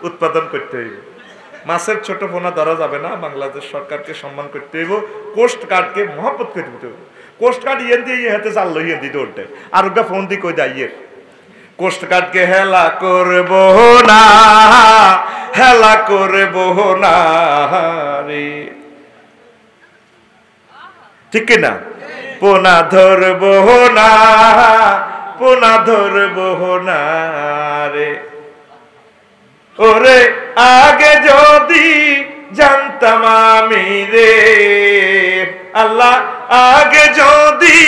উৎপাদন করতে হইব, মাছের ছোট পোনা ধরা যাবে না, বাংলাদেশ সরকারকে সম্মান করতে হইব, কোস্ট গার্ডকে মহব্বত করতে হইব, কোস্ট গার্ড ইয়ে দিয়ে হাতে জাল লইয়ে দিতে উল্টে, আর ওটা ফোন দিয়ে কই দেয় ইয়ে কোস্ট গার্ডকে হেলা করব না, হেলা করব না রে, ঠিক না, পোনা ধরব না, পোনা ধরব না রে, ওরে আগে যদি জানতাম আমি রে আল্লাহ, আগে যদি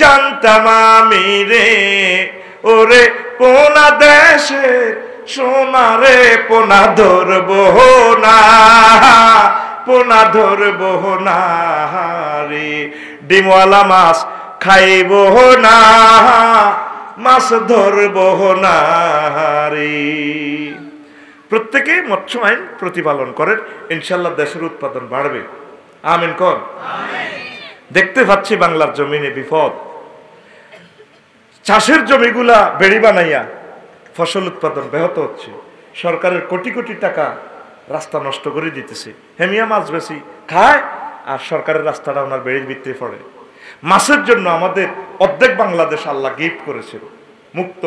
জানতাম আমি রে, ওরে পোনা দেশে সোনারে পোনা ধরব না, পোনা ধরব না রে, ডিমওয়ালা মাছ খাইব না, মাছ ধরব না রে। প্রত্যেকে মৎস্য আইন প্রতিপালন করেন, ইনশাল্লাহ দেশের উৎপাদন বাড়বে, আমিন কর। দেখতে পাচ্ছি বাংলার জমিনে বিপদ, চাষের জমিগুলা বেড়ি বানাইয়া ফসল উৎপাদন ব্যাহত হচ্ছে, সরকারের কোটি কোটি টাকা রাস্তা নষ্ট করে দিতেছে, হেমিয়া মাছ বেশি খায় আর সরকারের রাস্তাটা ওনার বেড়ির ভিতরে পড়ে। মাছের জন্য আমাদের অর্ধেক বাংলাদেশ আল্লাহ গিফট করেছিল, মুক্ত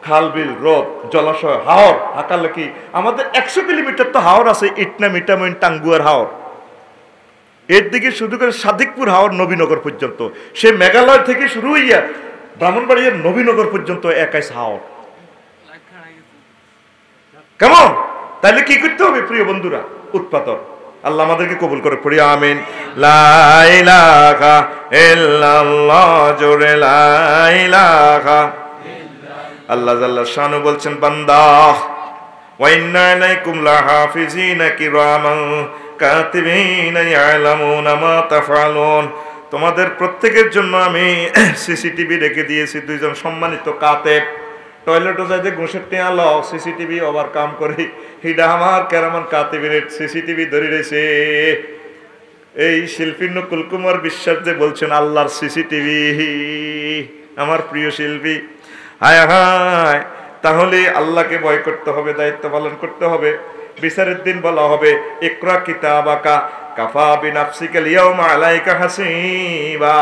খাল বিল হ্রদ জলাশয় হাওর হাকালাকি, আমাদের 100 কিলোমিটার তো হাওর আছে, ইটনা মিটামইন টাঙ্গুয়ার হাওর, এর দিকে শুরু করে সাদিকপুর হাওর নবীনগর পর্যন্ত, সে মেঘালয় থেকে শুরু হইয়া ব্রাহ্মণবাড়িয়ার নবীনগর পর্যন্ত 21 হাওর, কেমন? তাহলে কি করতে হবে প্রিয় বন্ধুরা? উৎপাদন। আল্লাহ আমাদেরকে কবুল করে, পড়ি আমিন। লা ইলাহা ইল্লাল্লাহ, জোরে লা ইলাহা। আল্লাহ জাল্লা শানু বলছেন, বান্দা ওয়া ইন্না আলাইকুম লাহাফিজিনা কিরামান কাতিবিনা ইয়ালামুনা মা তাফআলুন। তোমাদের প্রত্যেকের জন্য আমি সিসিটিভি রেখে দিয়েছি, দুইজন সম্মানিত কাতেব। টয়লেটও যাইতে ঘুষের টেয়া ল সিসিটিভি ওভার কাম করে, হিডা আমার কেরামান কাতিবের সিসিটিভি ধরে রয়েছে। এই শিল্পী নকুল কুমার বিশ্বাস যে বলছেন আল্লাহর সিসিটিভি, আমার প্রিয় শিল্পী। হায় হায়, তাহলে আল্লাহকে ভয় করতে হবে, দায়িত্ব পালন করতে হবে। বিচারের দিন বলা হবে, ইকরা কিতাবাকা কাফা বিনাফসিকা লিয়াউমা আলাইকা হাসিবা।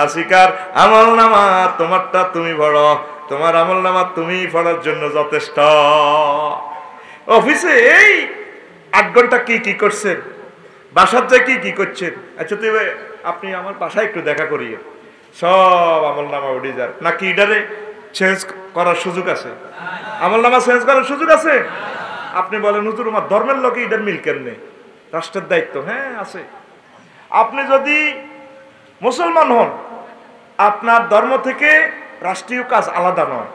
আসিকার আমলনামা তোমারটা তুমি পড়ো, তোমার আমলনামা তুমি পড়ার জন্য যথেষ্ট। অফিসে এই 8 ঘন্টা কি কি করছেন, বাসার যায় কি কি করছেন, আচ্ছা তুই আপনি আমার বাসায় একটু দেখা করিয়ে, সব আমলনামা উঠে যান নাকি? ইডারে চেঞ্জ করার সুযোগ আছে? আমলনামা চেঞ্জ করার সুযোগ আছে? আপনি বলেন হুজুর আমার ধর্মের লোকে ইডার মিল কেমনে? রাষ্ট্রের দায়িত্ব, হ্যাঁ আছে। আপনি যদি মুসলমান হন, আপনার ধর্ম থেকে রাষ্ট্রীয় কাজ আলাদা নয়।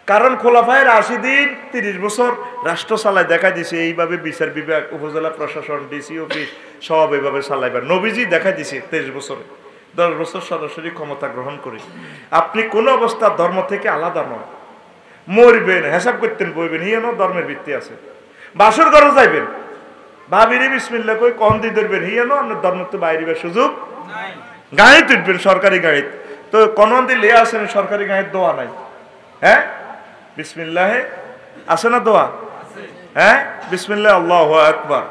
কারণ খোলাফায়ে রাশিদিন 30 বছর রাষ্ট্র চালায় দেখা দিছে, এইভাবে বিচার বিভাগ, উপজেলা প্রশাসন, ডিসি অফিস সব এইভাবে চালাইবার। নবীজি দেখা দিছে 23 বছরে, 10 বছর সরাসরি ক্ষমতা গ্রহণ করে। আপনি কোনো অবস্থা ধর্ম থেকে আলাদা নয়। মরবেন, হিসাব করতেন, বইবেন, হিয়ানো ধর্মের ভিত্তি আছে। বাসর ঘরে যাইবেন, ভাবিরে বিসমিল্লাহ কই কম দিয়ে ধরবেন, হিয়ানো আপনার ধর্ম তো বাইরের সুযোগ নাই। গাড়ি তুলবেন সরকারি গাড়ি, তো কোন দিলে আসেন সরকারি গাড়ির দোয়া নাই। হ্যাঁ বিসমিল্লাহে আছে না দোয়া? হ্যাঁ বিসমিল্লাহ আল্লাহু আকবার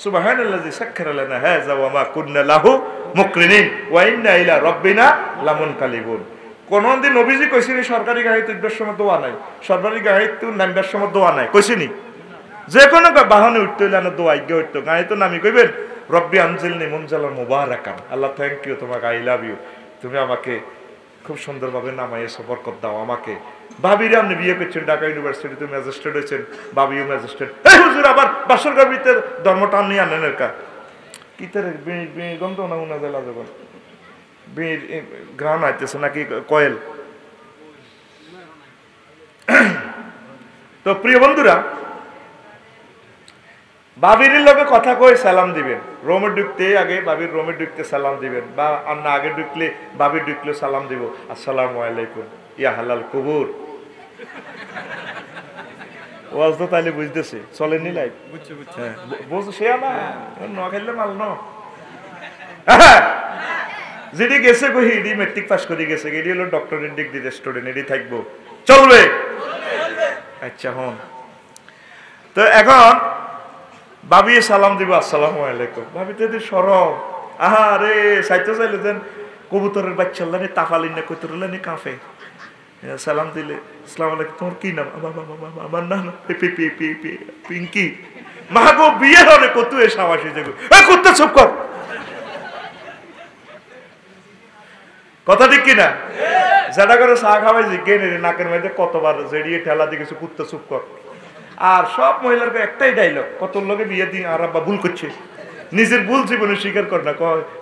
সুবহানাল্লাযী সাখখারা লানা হাযা ওয়া মা কুন্না লাহু মুকরিনিন ওয়া ইন্না ইলা রাব্বিনা লামুনকালিবুন। কোন দিন নবীজি কইছেন সরকারি গাড়ি তুলবার সময় দোয়া নাই, সরকারি গাড়ি তুল নামবার সময় দোয়া নাই, কইছেনি? যে কোনো বাহনে উঠতে হইলে না দোয়া আজ্ঞা উঠতো, গাড়ি তো নামি কইবেন রব্বি আনজিলনি মুনজালান মুবারাকান, আল্লাহ থ্যাংক ইউ, তোমাকে আই লাভ ইউ, তুমি আমাকে খুব সুন্দরভাবে নামাইয়েছো, বরকত দাও আমাকে। ভাবিরে আপনি বিয়ে করছেন ঢাকা ইউনিভার্সিটিতে, ম্যাজিস্ট্রেট হয়েছেন, ভাবিও ম্যাজিস্ট্রেট। এই হুজুর আবার বাসর গাবিতে ধর্মটা নিয়ে আনেন এর কা কি তারে গন্ধ না উনা জেলা যখন ঘ্রাণ আইতেছে নাকি কয়েল। তো প্রিয় বন্ধুরা, বাবির লোকে কথা কয়ে সালাম দিবেন। রোমে ঢুকতে আগে বাবির রোমে ঢুকতে সালাম দিবেন, বা আমরা আগে ঢুকলে বাবির ঢুকলে সালাম দিব, আসসালামু আলাইকুম ইয়া হালাল কুবুর। ওয়াজ তো তাইলে বুঝতেছে, চলেনি লাইভ বুঝছে সে না ন খাইলে মাল ন যেটি গেছে কই এডি মেট্রিক পাস করে গেছে, এডি হলো ডক্টরেট ডিগ্রি স্টুডেন্ট, এডি থাকবো চলবে। আচ্ছা হন তো এখন ভাবি সালাম দিব আসসালামু আলাইকুম, ভাবি তো সরব আরে সাইতে চাইলে দেন কবুতরের বাচ্চা নি তাফালিন না কইতরলানি কাফে সালাম দিলে আসসালামু আলাইকুম, তোমার কি নাম? আমার নাম পিঙ্কি। মা গো বিয়ে হলে কত এ সাবাসী যাগো, এ কুত্তা চুপ কর, কথা ঠিক কিনা? যেটা করে চা খাওয়াই জিজ্ঞেস নাকের মধ্যে কতবার জেড়িয়ে ঠেলা দিয়ে কিছু কুত্তা চুপ কর। আর সব মহিলার একটাই ডাইলগ, কত লোকে বিয়ে দিন আর আব্বা ভুল করছে, নিজের ভুল জীবনে স্বীকার করে না,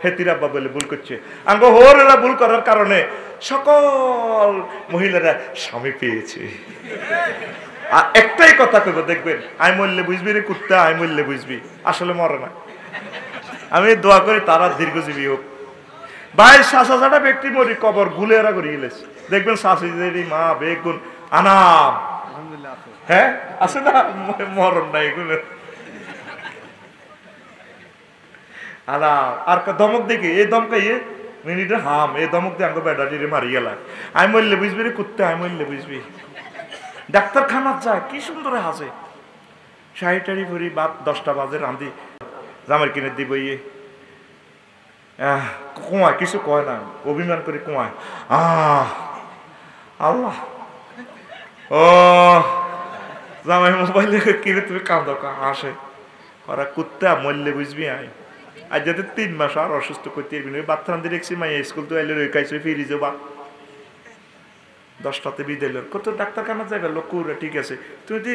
হেতির আব্বা বলে ভুল করছে। আঙ্গ হোরেরা ভুল করার কারণে সকল মহিলারা স্বামী পেয়েছে। আর একটাই কথা কইব, দেখবেন আই মরলে বুঝবি রে কুত্তা, আই মরলে বুঝবি, আসলে মরে না। আমি দোয়া করি তারা দীর্ঘজীবী হোক। ভাই শাসা ব্যক্তি মরি কবর গুলে এরা করে গেলেছে, দেখবেন শাশুড়ি মা বেগুন আনাম, হ্যাঁ আছে না, মরণ নাই এগুলো আনা। আর ধমক দেখি এই দমকাইয়ে মিনিটে হাম এই ধমক দিয়ে আঙ্গ ব্যাটারি মারি গেল, আমি মরলে বুঝবি রে কুত্তে, আমি মরলে বুঝবি। ডাক্তারখানার যায় কি সুন্দর হাসে, শাড়ি ভরি বাদ 10টা বাজে রাঁধি জামার কিনে দিব, ইয়ে কুয়ায় কিছু কয় না, অভিমান করে কুয়ায় আল্লাহ ও জামাই মোবাইলে কিনে তুমি কাঁদো আসে ওরা কুত্তা মরলে বুঝবি। আর যাতে 3 মাস আর অসুস্থ করতে বাচ্চা রান্ধি রেখছি, মাইয়া স্কুল তো আইলে রয়ে খাইছে ফিরি যাবা 10টাতে বিদায় কত ডাক্তারখানা যাবে লোক ঠিক আছে, তুমি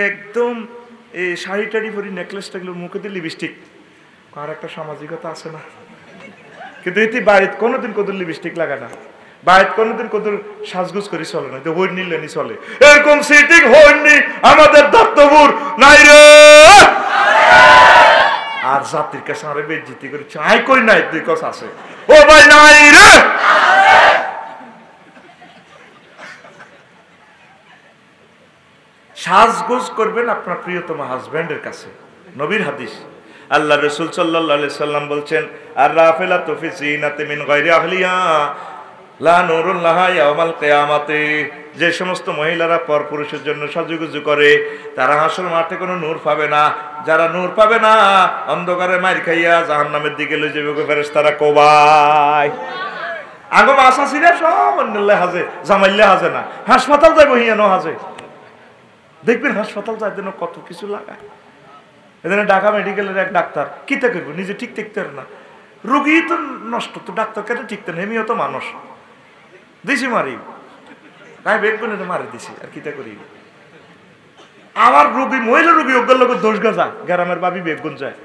একদম এই শাড়ি টাড়ি পরি নেকলেস টেকলেস মুখে দিয়ে লিপস্টিক আর একটা সামাজিকতা আছে না কিন্তু এটি বাড়িতে কোনোদিন কদুর লিপস্টিক লাগা না বাড়িতে কোনোদিন কদুর সাজগুজ করে চলে না হই নিলেনি চলে এরকম সিটিং হয়নি আমাদের দত্তপুর নাই রে আর জাতির কাছে আরে বেজ্জিতি করে চাই কই নাই তুই কস আছে ও ভাই নাই রে সাজগোজ করবেন আপনার প্রিয়তম হাজবেন্ডের কাছে নবীর হাদিস আল্লাহ রাসূল সাল্লাল্লাহু আলাইহি সাল্লাম বলছেন আর রাফিলাতু ফি জিনাতি মিন গায়রি আহলিহা লা নূরুন লাহা ইয়াউমাল কিয়ামাতে যে সমস্ত মহিলারা পরপুরুষের জন্য সাজুগুজু করে তারা হাসর মাঠে কোনো নূর পাবে না যারা নূর পাবে না অন্ধকারে মার খাইয়া জাহান্নামের দিকে লয়ে যাবে ফেরেশতারা কোবায় আগম আসাসিরা সব অন্যল্লাহ হাজে জামাইল্লা হাজে না হাসপাতাল যাইব হিয়ানো হাজে দেখবেন হাসপাতাল যাইতে কত কিছু লাগায় এখানে ঢাকা মেডিকেলের এক ডাক্তার কিতা করবো নিজে ঠিক দেখতে পারে না রোগী তো নষ্ট তো ডাক্তার কেন ঠিকতে না এমনিও তো মানুষ দিছি মারি তাই বেগুনে মারি দিছি আর কিতা করি আবার রোগী মহিলা রোগী ওগুলোর লোক দোষ গাজা গ্রামের বাবি বেগুন যায়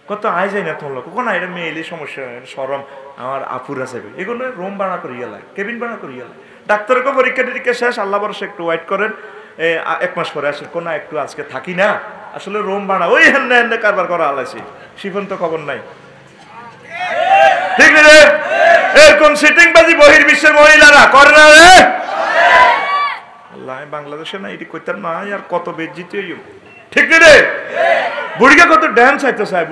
কত আয় যায় না তোর লোক কোন এটা মেয়েলি সমস্যা সরম আমার আপুরা যাবে এগুলো রুম ভাড়া করিয়া লাগে কেবিন ভাড়া করিয়া লাগে ডাক্তারকে পরীক্ষা টরীক্ষা শেষ আল্লাহ বরসে একটু ওয়েট করেন 1 মাস পরে আসেন কোন একটু আজকে থাকি না আসলে রুম ভাড়া ওই হেন্দে হেন্দে কারবার করা আলাইছি শিফন তো খবর নাই ঠিক রে এরকম সিটিং বাজি বহির্বিশ্বের মহিলারা করে না রে আল্লাহ বাংলাদেশে না এটি কইতাম না আর কত বেজ্জিত ঠিক রে বুড়িকে কত ড্যান্স আইতো চাই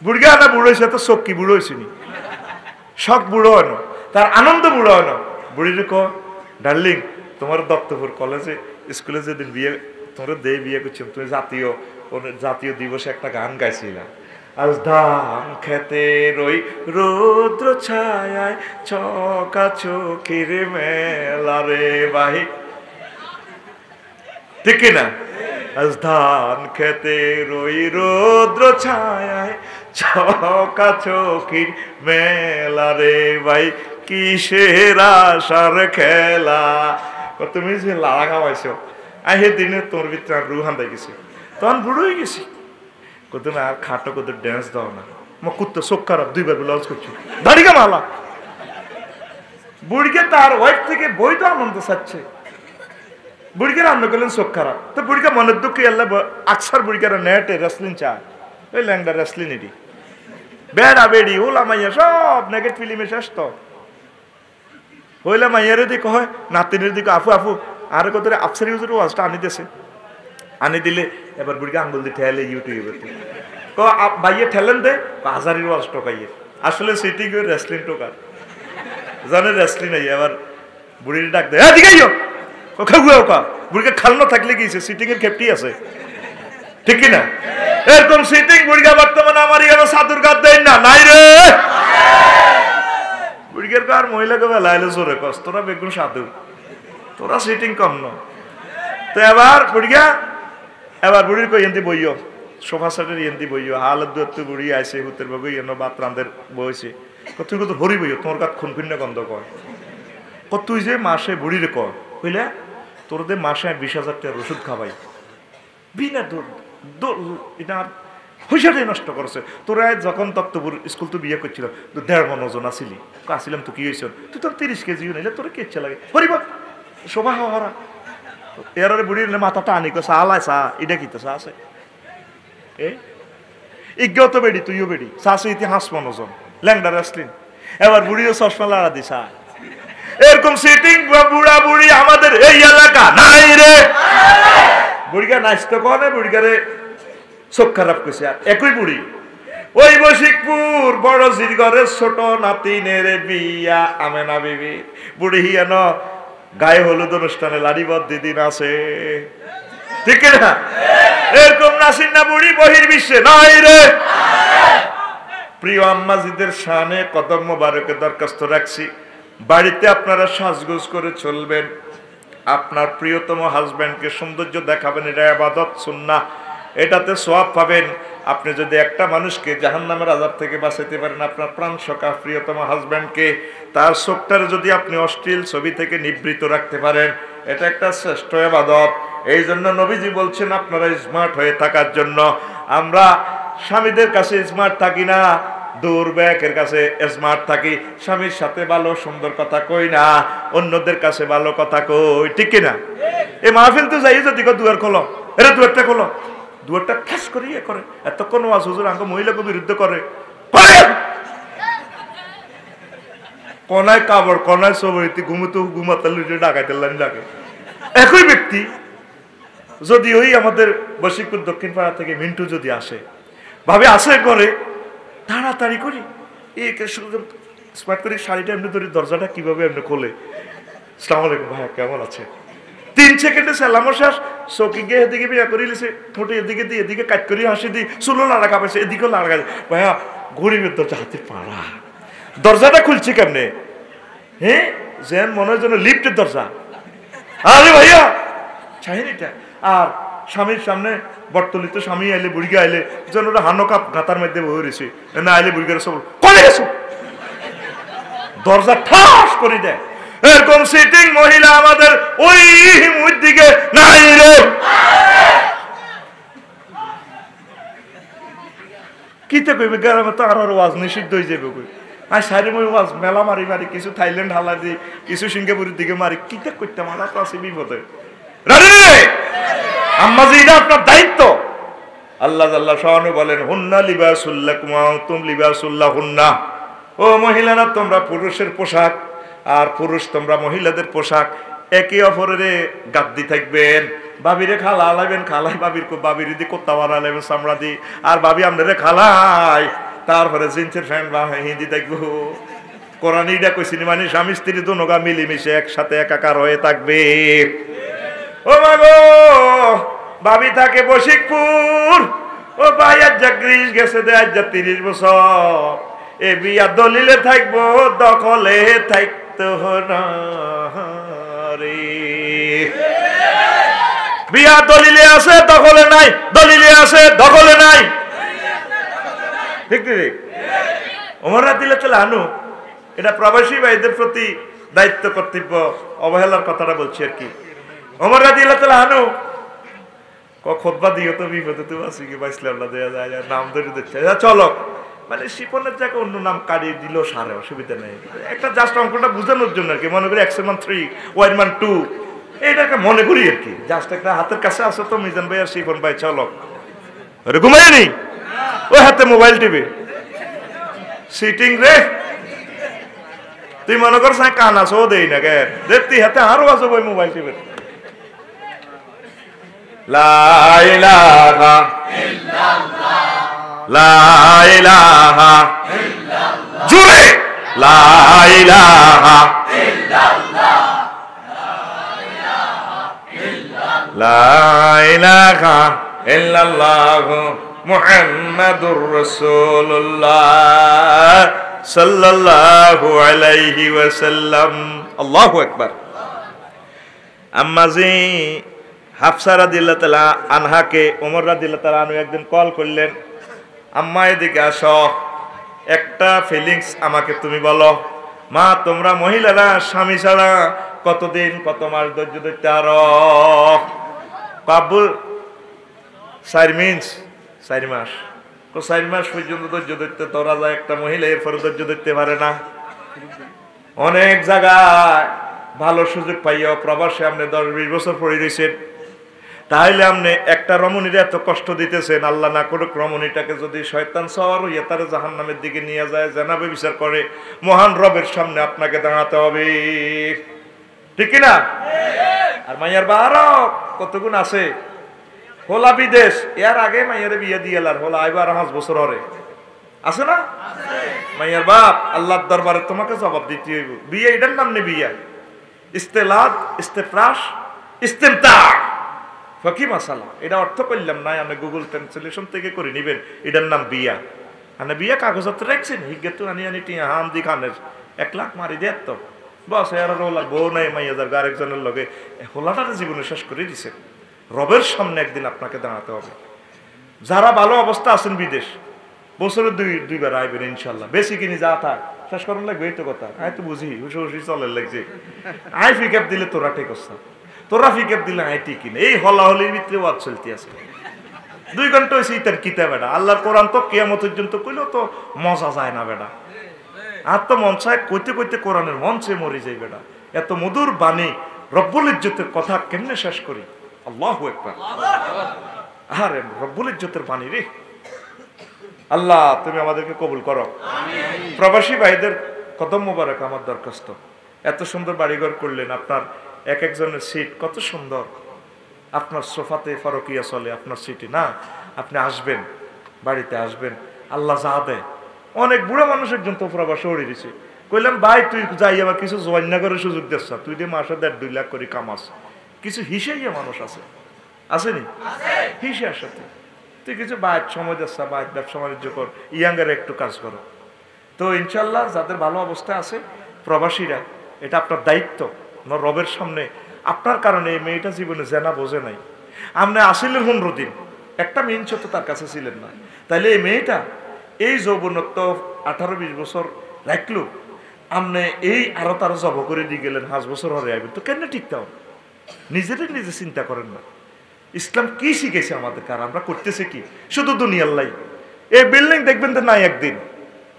বুড়িকে আনা বুড়ো হয়েছে তো চক্কি বুড়ো হয়েছে নি শখ বুড়ো হন তার আনন্দ বুড়ো হন বুড়িরে ক ডার্লিং তোমার দত্তপুর কলেজে স্কুলে যেদিন বিয়ে তোমরা বিয়ে করছো তুমি জাতীয় দিবসে একটা গান গাইছিলা আজ ধান খেতে রই রৌদ্র ছায় চকা চোখের মেলা রে বাহি ঠিক না আজ ধান খেতে রই রৌদ্র ছায় চকা চোখের মেলা রে ভাই কিসের আশার খেলা তুমি যে লাড়া খাওয়াইছো হে দিনে তোর ভিতরে রুহান দেয় গেছি তখন বুড়ো হয়ে গেছি কত না আর খাটো কত ড্যান্স দাও না আমার কুত্তে চোখ খারাপ 2 বার লঞ্চ করছি দাঁড়িয়ে মালা বুড়িকে তার ওয়াইফ থেকে বৈধ আনন্দ চাচ্ছে বুড়িকে রান্না করলেন চোখ খারাপ তো বুড়িকে মনের দুঃখে আল্লাহ আকসার বুড়িকে নেটে রেসলিন চায় ওই ল্যাংডা রেসলিন এটি বেড়া বেড়ি ওলা মাইয়া সব নেগেট ফিল্মে শেষ তো হইলে মাইয়ারে দিকে হয় নাতিনের দিকে আফু আফু আর কত আফসারি হুজুর ওয়াজটা আনি দিয়েছে আনি দিলে এবার বুড়িকে আঙ্গুল দিয়ে ঠেলে ইউটিউবে ভাইয়ে ঠেলেন দে হাজারির ওয়াজ টোকাইয়ে আসলে সিটি গিয়ে রেসলিং টোকার জানে রেসলিং নাই এবার বুড়ির ডাক দেয় হ্যাঁ দিকে ওকা বুড়িকে খালনো থাকলে গিয়েছে সিটিং এর খেপটি আছে ঠিক কিনা এরকম সিটিং বুড়িকা বর্তমানে আমার এখানে সাধুর গাছ দেয় না নাই রে বুড়িকের কার মহিলাকে বেলাইলে জোরে কস তোরা বেগুন সাধু তোরা সিটিং কম ন তো এবার বুড়ির কই এনতি বইও সোফা সেটের এনতি বইও হালত দুয়াত্তু বুড়ি আইসে হুতের বাবু এনো বাত রান্ধের বইছে তুই কত হরি বইও তোমার কাত খুনখুন্না গন্ধ কয় তুই যে মাসে বুড়িরে কয় বুঝলে তোর দে মাসে 20,000 টাকার ওষুধ খাবাই বিনা এটা পয়সাটাই নষ্ট করছে তোরা যখন তত্ত্বপুর স্কুল তো বিয়ে করছিল তো 1.5 মণ ওজন আসিলি আসিলাম তো কি হয়েছ তুই তোর 30 কেজিও নিলে তোর কি ইচ্ছা লাগে হরিব শোভা হরা এর বুড়ির মাথাটা আনি কো চালাই চা এটা কি তো চা আছে ইজ্ঞত বেড়ি তুইও বেড়ি চাষে ইতিহাস 5 মণ ওজন ল্যাংডা রেসলিন এবার বুড়িও চশমা লাড়া দি চা এরকম সিটিং বুড়া বুড়ি আমাদের এই এলাকা নাই রে বুড়িকা নাচতে কনে বুড়িকারে চোখ খারাপ করছে আর একই বুড়ি ওই বশিকপুর বড় জিরগড়ের ছোট নাতিনের বিয়া আমেনা বিবি বুড়ি হিয়ান গায়ে হলুদ অনুষ্ঠানে লাড়িবদ্ধ দিদিন আছে ঠিক না এরকম নাসিন না বুড়ি বহির্বিশ্বে নাই রে প্রিয় আম্মাজিদের শানে কদম মোবারকে দরখাস্ত রাখছি বাড়িতে আপনারা সাজগোজ করে চলবেন আপনার প্রিয়তম হাজবেন্ডকে সৌন্দর্য দেখাবেন এটা ইবাদত সুন্নাহ এটাতে সওয়াব পাবেন আপনি যদি একটা মানুষকে জাহান্নামের আযাব থেকে বাঁচাতে পারেন আপনার প্রাণ সখা প্রিয়তম হাজবেন্ডকে তার চোখটারে যদি আপনি অশ্লীল ছবি থেকে নিবৃত রাখতে পারেন এটা একটা শ্রেষ্ঠ ইবাদত। এই জন্য নবীজি বলছেন আপনারা স্মার্ট হয়ে থাকার জন্য। আমরা স্বামীদের কাছে স্মার্ট থাকি না, দুর্ব্যাকের কাছে স্মার্ট থাকি। স্বামীর সাথে ভালো সুন্দর কথা কই না, অন্যদের কাছে ভালো কথা কই, ঠিক কিনা? এই মাহফিল তো যাই যদি দুয়ার খোলো, এরা দুয়ারটা খোলো, দুয়ারটা ঠাস করে ইয়ে করে, এতক্ষণ ওয়াজ হুজুর আঙ্গ মহিলাকে বিরুদ্ধে করে, কনায় কাবড় কনায় সবরিতে ঘুমতো ঘুমাতে ডাকাইতে ডাকে। একই ব্যক্তি যদি ওই আমাদের বশিকপুর দক্ষিণ পাড়া থেকে মিন্টু যদি আসে, ভাবে আসে করে তাড়াতাড়ি করি এই স্মার্ট করে শাড়িটা এমনি ধরে দরজাটা কিভাবে এমনি খোলে, আসসালামু আলাইকুম ভাইয়া কেমন আছে, 3 সেকেন্ডে সালামও শেষ, চৌকি গিয়ে এদিকে বিয়া করে লিছে, ঠোঁটে এদিকে দিয়ে এদিকে কাট করি হাসি দিই, চুলো লাড়া কাপাইছে, এদিকেও লাড়া কাছে, ভাইয়া গরিবের দরজা হাতে পাড়া, দরজাটা খুলছে কেমনে, হ্যাঁ যেন মনে হয় যেন লিফটের দরজা। আরে ভাইয়া চাহিনিটা। আর স্বামীর সামনে বটতলিত স্বামী আইলে বুড়িকে আইলে যেন ওরা হানো কাপ গাতার মধ্যে বয়ে রয়েছে, না আইলে বুড়িকে সব কলে গেছো, দরজা ঠাস করে দেয়। এরকম সিটিং মহিলা আমাদের ওই দিকে নাই রে। কিতে কইবে গ্রামে তো আর ওয়াজ নিষিদ্ধ হয়ে যাবে কই, আর সারি মই ওয়াজ মেলা মারি মারি কিছু থাইল্যান্ড হালা দিই, কিছু সিঙ্গাপুরের দিকে মারি, কিতে করতে মারা তো আছে বিপদে। আম্মাজি এটা আপনার দায়িত্ব। আল্লাহ আল্লাহ শাহানু বলেন হুন্না লিবাসুল্লাকুম ওয়া আনতুম লিবাসুল্লাহুন্না, ও মহিলারা তোমরা পুরুষের পোশাক আর পুরুষ তোমরা মহিলাদের পোশাক, একে অপরের গাদ্দি থাকবেন। বাবিরে খালা আলাইবেন, খালাই বাবির বাবির দি কোত্তা বানালাইবেন চামড়া দি, আর বাবি আপনারে খালাই তারপরে জিন্সের প্যান্ট বা হিন্দি দেখবো। কোরআন ইডা কইছিনি মানে স্বামী স্ত্রী দুনোগা মিলেমিশে একসাথে একাকার হয়ে থাকবে। ও মাগো ভাবি থাকে বশিকপুর, ও ভাই আজ গ্রিস গেছে দে আজ 30 বছর, এ বিয়া দলিলে থাকবো দখলে থাকতে না রে। বিয়া দলিলে আছে দখলে নাই, দলিলে আছে দখলে নাই, ঠিক ঠিক। ওমর রাদিয়াল্লাহু তাআলা আনহু এটা প্রবাসী ভাইদের প্রতি দায়িত্ব কর্তব্য অবহেলার কথাটা বলছি আর কি। ওমর রাদিয়াল্লাহু তাআলা আনহু খুতবা দিও তো বিপদে তো আছি কি বাইসলাম না দেয়া যায়, নাম ধরে দিচ্ছে চলো, মানে শিপনের জায়গায় অন্য নাম কাটিয়ে দিল সারে, অসুবিধা নেই। একটা জাস্ট অঙ্কটা বোঝানোর জন্য আর কি, মনে করি x1 3 y1 2 এইটাকে মনে করি আর কি, জাস্ট একটা হাতের কাছে আসো তো মিজান ভাই আর শিপন ভাই চলো, আরে ঘুমাই নি ওই হাতে মোবাইল টিভি সিটিং রে, তুই মনে করছ কান আসো দেই না কে দেখতি হাতে আরো আসো ওই মোবাইল টিভি। লা ইলাহা ইল্লাল্লাহ, লা ইলাহা ইল্লাল্লাহ, জোরে লা ইলাহা ইল্লাল্লাহ, লা ইলাহা ইল্লাল্লাহ মুহাম্মাদুর রাসূলুল্লাহ সাল্লাল্লাহু আলাইহি ওয়াসাল্লাম। আল্লাহু আকবার। আম্মাজি হাফসা রাদিয়াল্লাহু তাআলা আনহাকে ওমর রাদিয়াল্লাহু তাআলা আনহু একদিন কল করলেন, আম্মা এদিকে আসো, একটা ফিলিংস আমাকে তুমি বলো। মা তোমরা মহিলারা স্বামী ছাড়া কতদিন কত মাস ধৈর্য ধরতে আরো? কাবুল 4 মাস, 4 মাস পর্যন্ত ধৈর্য ধরতে ধরা যায় একটা মহিলা, এরপরে ধৈর্য ধরতে পারে না। অনেক জায়গায় ভালো সুযোগ পাইয়া প্রবাসে আপনি 10-20 বছর পড়ে রয়েছেন, তাহলে আপনি একটা রমণীরা এত কষ্ট দিতেছেন, আল্লাহ না করুক রমণীটাকে যদি শয়তান সওয়ার হইয়া তার জাহান্নামের দিকে নিয়ে যায়, জানাবে বিচার করে, মহান রবের সামনে আপনাকে দাঁড়াতে হবে, ঠিক কিনা? আর মাইয়ার বারো কত গুণ আছে, হোলা বিদেশ, এর আগে মাইয়ারে বিয়ে দিয়ে এলার হোলা আইবার 5 বছর হরে আছে না? মাইয়ার বাপ আল্লাহর দরবারে তোমাকে জবাব দিতে হইব। বিয়ে এটার নাম নেই বিয়া, ইস্তেলাদ, ইস্তেফরাশ, ইস্তেমতা, ফকি মাসালা, এটা অর্থ করলাম না, আমি গুগল ট্রান্সলেশন থেকে করে নিবেন, এটার নাম বিয়া। মানে বিয়া কাগজপত্র রাখছেন, হিগে তো আনি টিয়া হামদি খানের 1 লাখ মারি দেয় তো বস, এর হোলা বউ নাই মাইয়া যার আরেকজনের লগে হোলাটার জীবনে শেষ করে দিছে। রবের সামনে একদিন আপনাকে দাঁড়াতে হবে। যারা ভালো অবস্থা আছেন বিদেশ, বছরে 2বার আইবেন ইনশাল্লাহ, বেশি কিনি যা থাক শেষ করার লাগবে, এই তো কথা। আই তো বুঝি হুসি হুসি চলে লাগছে, আই পিক আপ দিলে তোরা ঠিক আছে, তোরা ফিকের দিলে আইটি কিনে এই হলাহলির ভিতরে ওয়াজ চলতে আছে 2 ঘন্টা হয়েছে ইতার কিতা বেটা আল্লাহর কোরআন তো কিয়ামত পর্যন্ত কইলেও তো মজা যায় না বেটা আর তো মন চায় কইতে কইতে কোরআনের মঞ্চে মরে যাই বেটা এত মধুর বাণী রব্বুল ইজ্জতের কথা কেমনে শেষ করি আল্লাহু আকবার আরে রব্বুল ইজ্জতের বাণী রে আল্লাহ তুমি আমাদেরকে কবুল করো প্রবাসী ভাইদের কদম মোবারক আমার দরখাস্ত এত সুন্দর বাড়িঘর করলেন আপনার এক একজনের সিট কত সুন্দর আপনার সোফাতে ফরকিয়া চলে আপনার সিটে না আপনি আসবেন বাড়িতে আসবেন আল্লাহ যা দেয় অনেক বুড়া মানুষের জন্য তো প্রবাসে উড়ে দিছে কইলাম ভাই তুই যাই আবার কিছু জয়েন করে সুযোগ দিচ্ছ তুই দিয়ে মাসে 1.5-2 লাখ করে কামাস কিছু হিসেবে মানুষ আছে আসেনি হিসের সাথে তুই কিছু বাইর সময় দিচ্ছ বাইর ব্যবসা বাণিজ্য কর ইয়াঙ্গারে একটু কাজ করো তো ইনশাল্লাহ যাদের ভালো অবস্থা আছে প্রবাসীরা এটা আপনার দায়িত্ব রবের সামনে আপনার কারণে এই মেয়েটা জীবনে জেনা বোঝে নাই আপনি আসিলেন 15 দিন একটা মিনচ তো তার কাছে ছিলেন না তাইলে এই মেয়েটা এই যৌবনত্ব 18-20 বছর রাখলো আপনি এই আরো তারা জব করে দিয়ে গেলেন 5 বছর হরে আইবেন তো কেন ঠিক তাও নিজেদের নিজে চিন্তা করেন না ইসলাম কি শিখেছে আমাদের কার আমরা করতেছে কি শুধু দুনিয়ার লাই এই বিল্ডিং দেখবেন তো নাই একদিন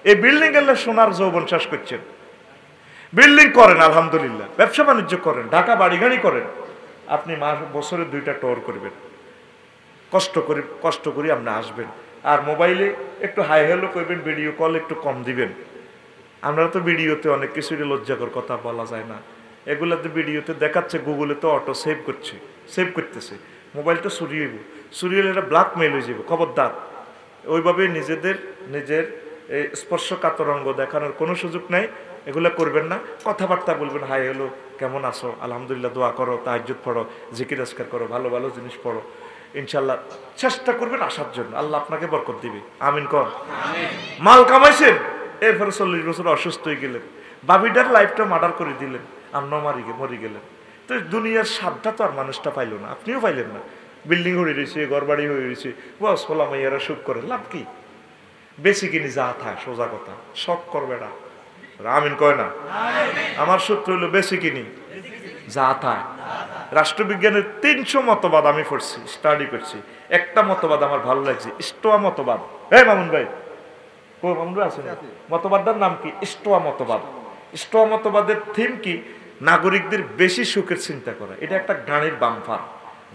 এই বিল্ডিং এর সোনার যৌবন শেষ করছেন বিল্ডিং করেন আলহামদুলিল্লাহ ব্যবসা বাণিজ্য করেন ঢাকা বাড়ি গাড়ি করেন আপনি বছরে 2টা ট্যুর করবেন কষ্ট করে আপনি আসবেন আর মোবাইলে একটু হাই হ্যালো করবেন ভিডিও কল একটু কম দিবেন আমরা তো ভিডিওতে অনেক কিছুই লজ্জাকর কথা বলা যায় না ভিডিওতে দেখাচ্ছে গুগলে তো অটো সেভ করতেছে মোবাইলটা চুরি হলে এটা ব্ল্যাকমেইল হয়ে যাবে খবরদার ওইভাবে নিজের স্পর্শকাতর অঙ্গ দেখানোর কোনো সুযোগ নাই এগুলা করবেন না কথাবার্তা বলবেন হাই হ্যালো কেমন আছো আলহামদুলিল্লাহ দোয়া করো তাহাজ্জুদ পড়ো জিকির আজকার করো ভালো ভালো জিনিস পড়ো ইনশাল্লাহ চেষ্টা করবেন আসার জন্য আল্লাহ আপনাকে বরকত দিবে আমিন কর মাল কামাইছেন এরপরে 40 বছর অসুস্থ হয়ে গেলেন বাবিটার লাইফটা মার্ডার করে দিলেন আপনিও মরে গেলেন তো দুনিয়ার স্বাদটা তো আর মানুষটা পাইল না আপনিও পাইলেন না বিল্ডিং হয়ে রয়েছে ঘর বাড়ি হয়ে রয়েছে বস হোলা মাইয়ারা সুখ করে লাভ কি বেশি কিনি যা থাক সোজা কথা শখ করবে না আমিন কয় না আমার সূত্র হইলো বেশি কিনি যা থাক রাষ্ট্রবিজ্ঞানের 300 মতবাদ আমি পড়ছি স্টাডি করছি একটা মতবাদ আমার ভালো লাগছে স্টোয়া মতবাদ মামুন ভাই মামুন ভাই আছেন মতবাদটার নাম কি স্টোয়া মতবাদ স্টোয়া মতবাদের থিম কি নাগরিকদের বেশি সুখের চিন্তা করা এটা একটা গাড়ির বাম্পার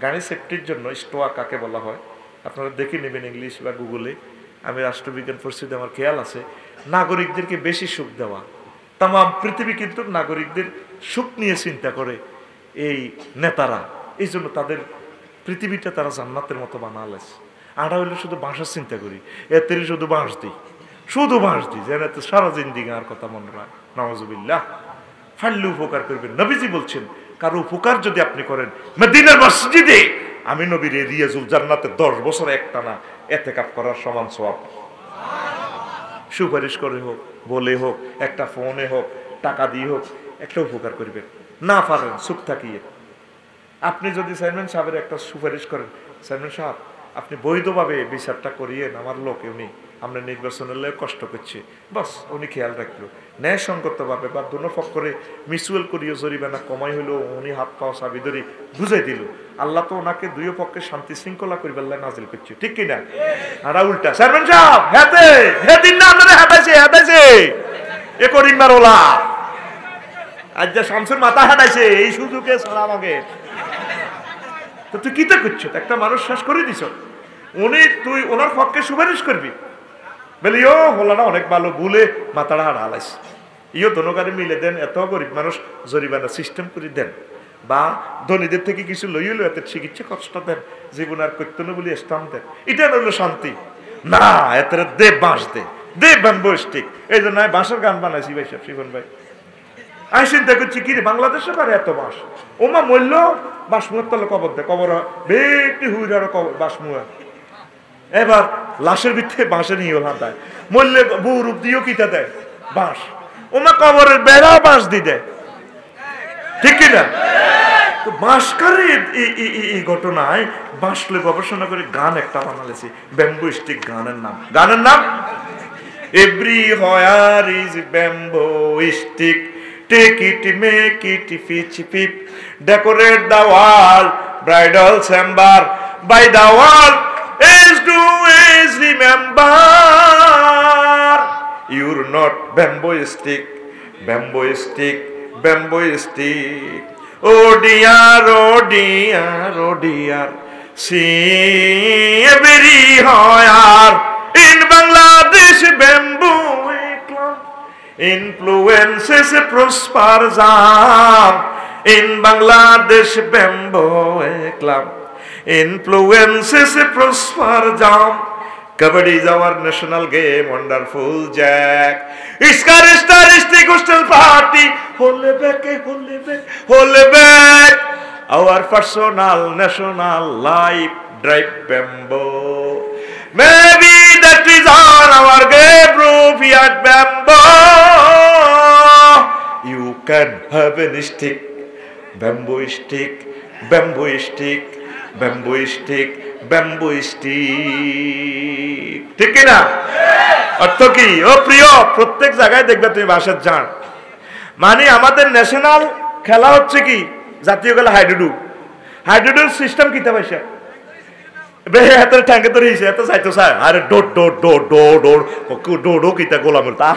গাড়ি সেফটির জন্য স্টোয়া কাকে বলা হয় আপনারা দেখে নেবেন ইংলিশ বা গুগলে আমি রাষ্ট্রবিজ্ঞান পরিস্থিতি আমার খেয়াল আছে নাগরিকদেরকে বেশি সুখ দেওয়া তাম পৃথিবী কিন্তু নাগরিকদের সুখ নিয়ে চিন্তা করে এই নেতারা এই জন্য তাদের পৃথিবীটা তারা জান্নাতের মতো বানালেছে আমরা হইলে শুধু বাঁশের চিন্তা করি এর শুধু বাঁশ দিই যেন সারা জিন্দিগি আর কথা মনে রাখ নাউজুবিল্লাহ ফাল্লু উপকার করবেন নবীজি বলছেন কারো উপকার যদি আপনি করেন মদিনার মসজিদে আমি নবীর রিয়াজুল জান্নাতে 10 বছর একটানা ইতিকাফ করার সমান সওয়াব সুপারিশ করে হোক বলে হোক একটা ফোনে হোক টাকা দিয়ে হোক একটা উপকার করবেন না পারেন চুপ থাকিয়ে আপনি যদি চেয়ারম্যান সাহেবের একটা সুপারিশ করেন চেয়ারম্যান সাহেব আপনি বৈধভাবে বিচারটা করিয়েন আমার লোক উনি আমরা নির্বাচনের লেগে কষ্ট করছি বাস উনি খেয়াল রাখলো ন্যায়সঙ্গতভাবে বা দুনো পক্ষরে মিউচুয়াল করিয়ে জরিমানা কমাই হইলো উনি হাত পাওয়া চাবি ধরি বুঝাই দিল আল্লাহ তো ওনাকে দুই পক্ষে শান্তি শৃঙ্খলা করিবার লাই নাজিল করছে ঠিক কিনা আর উল্টা চেয়ারম্যান সাহেব হেদিন না আপনারা হাঁটাইছে এ করিম মারোলা আজ যা শামসুর মাথা হাঁটাইছে এই সুযোগে ছাড়া আমাকে তো তুই কিতে করছো একটা মানুষ শেষ করে দিছ তুই ওনার পক্ষে সুপারিশ করবি বলি ও হলাটা অনেক ভালো ভুলে মাথাটা হারালাইছে দোনোকারে মিলে দেন এত গরিব মানুষ জরিমানা সিস্টেম করে দেন বা ধনীদের থেকে কিছু লইল এত চিকিৎসা কষ্ট দেন জীবন আর করতে না বলি স্টাম্প দেন এটা রইল শান্তি না এত দে বাঁশ দে ব্যাম্বো স্টিক এই জন্য বাঁশের গান বানাইছি ভাই সব শিবন ভাই আমি চিন্তা করছি কি রে বাংলাদেশে পারে এত বাঁশ ওমা মূল্য বাঁশমুয়ার তলে কবর দেয় কবর বেটি হুইর আরো বাঁশমুয়া এবার লাশের ভিতরে বাঁশে নিয়ে হাঁটায় মূল্যে বউ রূপ দিয়েও কিটা দেয় বাঁশ ওমা কবরের বেড়া বাঁশ দিয়ে দেয় ঠিক কিনা তো বাঁশকারে এই ঘটনায় বাঁশলে গবেষণা করে গান একটা বানালেছি ব্যাম্বো স্টিক গানের নাম every where is bamboo stick Take it, make it, pitch, pip. Decorate the wall, bridal chamber. By the wall, as do as remember. You're not bamboo stick, bamboo stick, bamboo stick. Oh dear, oh dear, oh dear. See everywhere in Bangladesh bamboo club influences prosper jam. In Bangladesh bamboo club influences prosper jam. Kabaddi is our national game, wonderful Jack. Iskaristic hostel party, hold back, hold back, hold back. Our personal national life drive bamboo. Maybe that is on our grave roof yet bamboo. You can have a stick, bamboo stick, bamboo stick, bamboo stick, bamboo stick. ঠিক কি না? অর্থ কি? ও প্রিয়, প্রত্যেক জায়গায় দেখবে তুমি ভাষার জান। মানে আমাদের ন্যাশনাল খেলা হচ্ছে কি? জাতীয় খেলা হাইডুডু। হাইডুডুর সিস্টেম কিতা পয়সা? বে হাতের ঠ্যাঙ্গে ধরে হিসে এত চাইতো চাই। আরে ডোর ডোর ডোর ডোর ডোর ডোর কিতা গোলামের তা।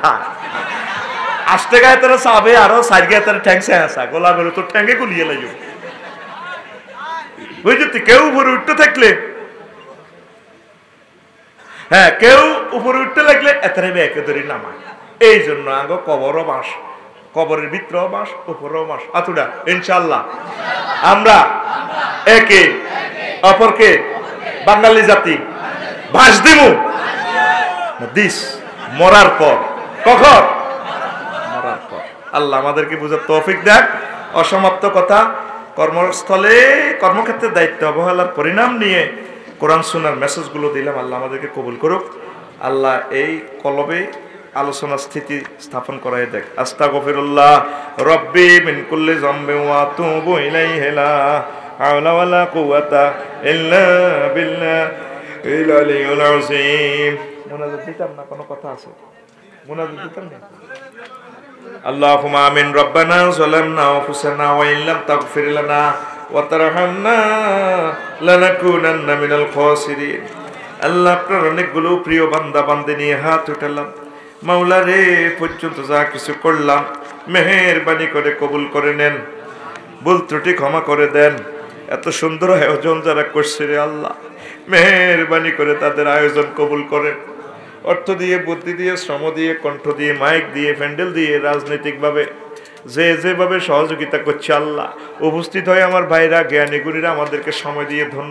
আস্তে গায়ে তারা চাবে আরো সাইড গায়ে তারা ঠ্যাং সে আসা গোলামের তোর ঠ্যাঙ্গে গুলিয়ে লাগবে। বুঝলি কেউ উপরে উঠতে থাকলে হ্যাঁ কেউ উপরে উঠতে লাগলে এতরে একে ধরে নামায়। এই জন্য আগে কবরও বাস, কবরের ভিতরেও বাস, উপরেও বাস। আতুডা ইনশাআল্লাহ আমরা একে অপরকে বাঙালি জাতি বাস দিব দিস মরার পর। কখন? মরার পর। আল্লাহ আমাদেরকে বুঝার তৌফিক দেন। অসমাপ্ত কথা, কর্মস্থলে কর্মক্ষেত্রে দায়িত্ব অবহেলার পরিণাম নিয়ে কোরআন সুন্নাহর মেসেজগুলো দিলাম। আল্লাহ আমাদেরকে কবুল করুক। আল্লাহ এই কলবে আলোচনা স্থিতি স্থাপন করাই দেখ। আস্তাগফিরুল্লাহ রব্বি মিন কুল্লি যামবিন ওয়া আতুবু ইলাইহি লা হাওলা ওয়ালা কুওয়াতা ইল্লা বিল্লাহিল আলিয়্যিল আযীম। মুনাজাত দিতাম না, কোনো কথা আছে? মুনাজাত দিতাম না। আল্লাহুম্মা আমিন। রব্বানা যালামনা আনফুসানা ওয়া ইল্লাম তাগফির লানা ওয়া তারহামনা লানাকুনান্না মিনাল খাসিরিন। আল্লাহ আপনার অনেকগুলো প্রিয় বান্দা বান্দে নিয়ে হাত উঠালাম। মাওলা রে, পর্যন্ত যা কিছু করলাম মেহেরবানি করে কবুল করে নেন, ভুল ত্রুটি ক্ষমা করে দেন। এত সুন্দর আয়োজন যারা করছে রে আল্লাহ, মেহেরবানি করে তাদের আয়োজন কবুল করেন। অর্থ দিয়ে, বুদ্ধি দিয়ে, শ্রম দিয়ে, কণ্ঠ দিয়ে, মাইক দিয়ে, প্যান্ডেল দিয়ে, রাজনৈতিকভাবে যে যেভাবে সহযোগিতা করছে আল্লাহ, উপস্থিত হয়ে আমার ভাইরা জ্ঞানী গুণীরা আমাদেরকে সময় দিয়ে ধন্য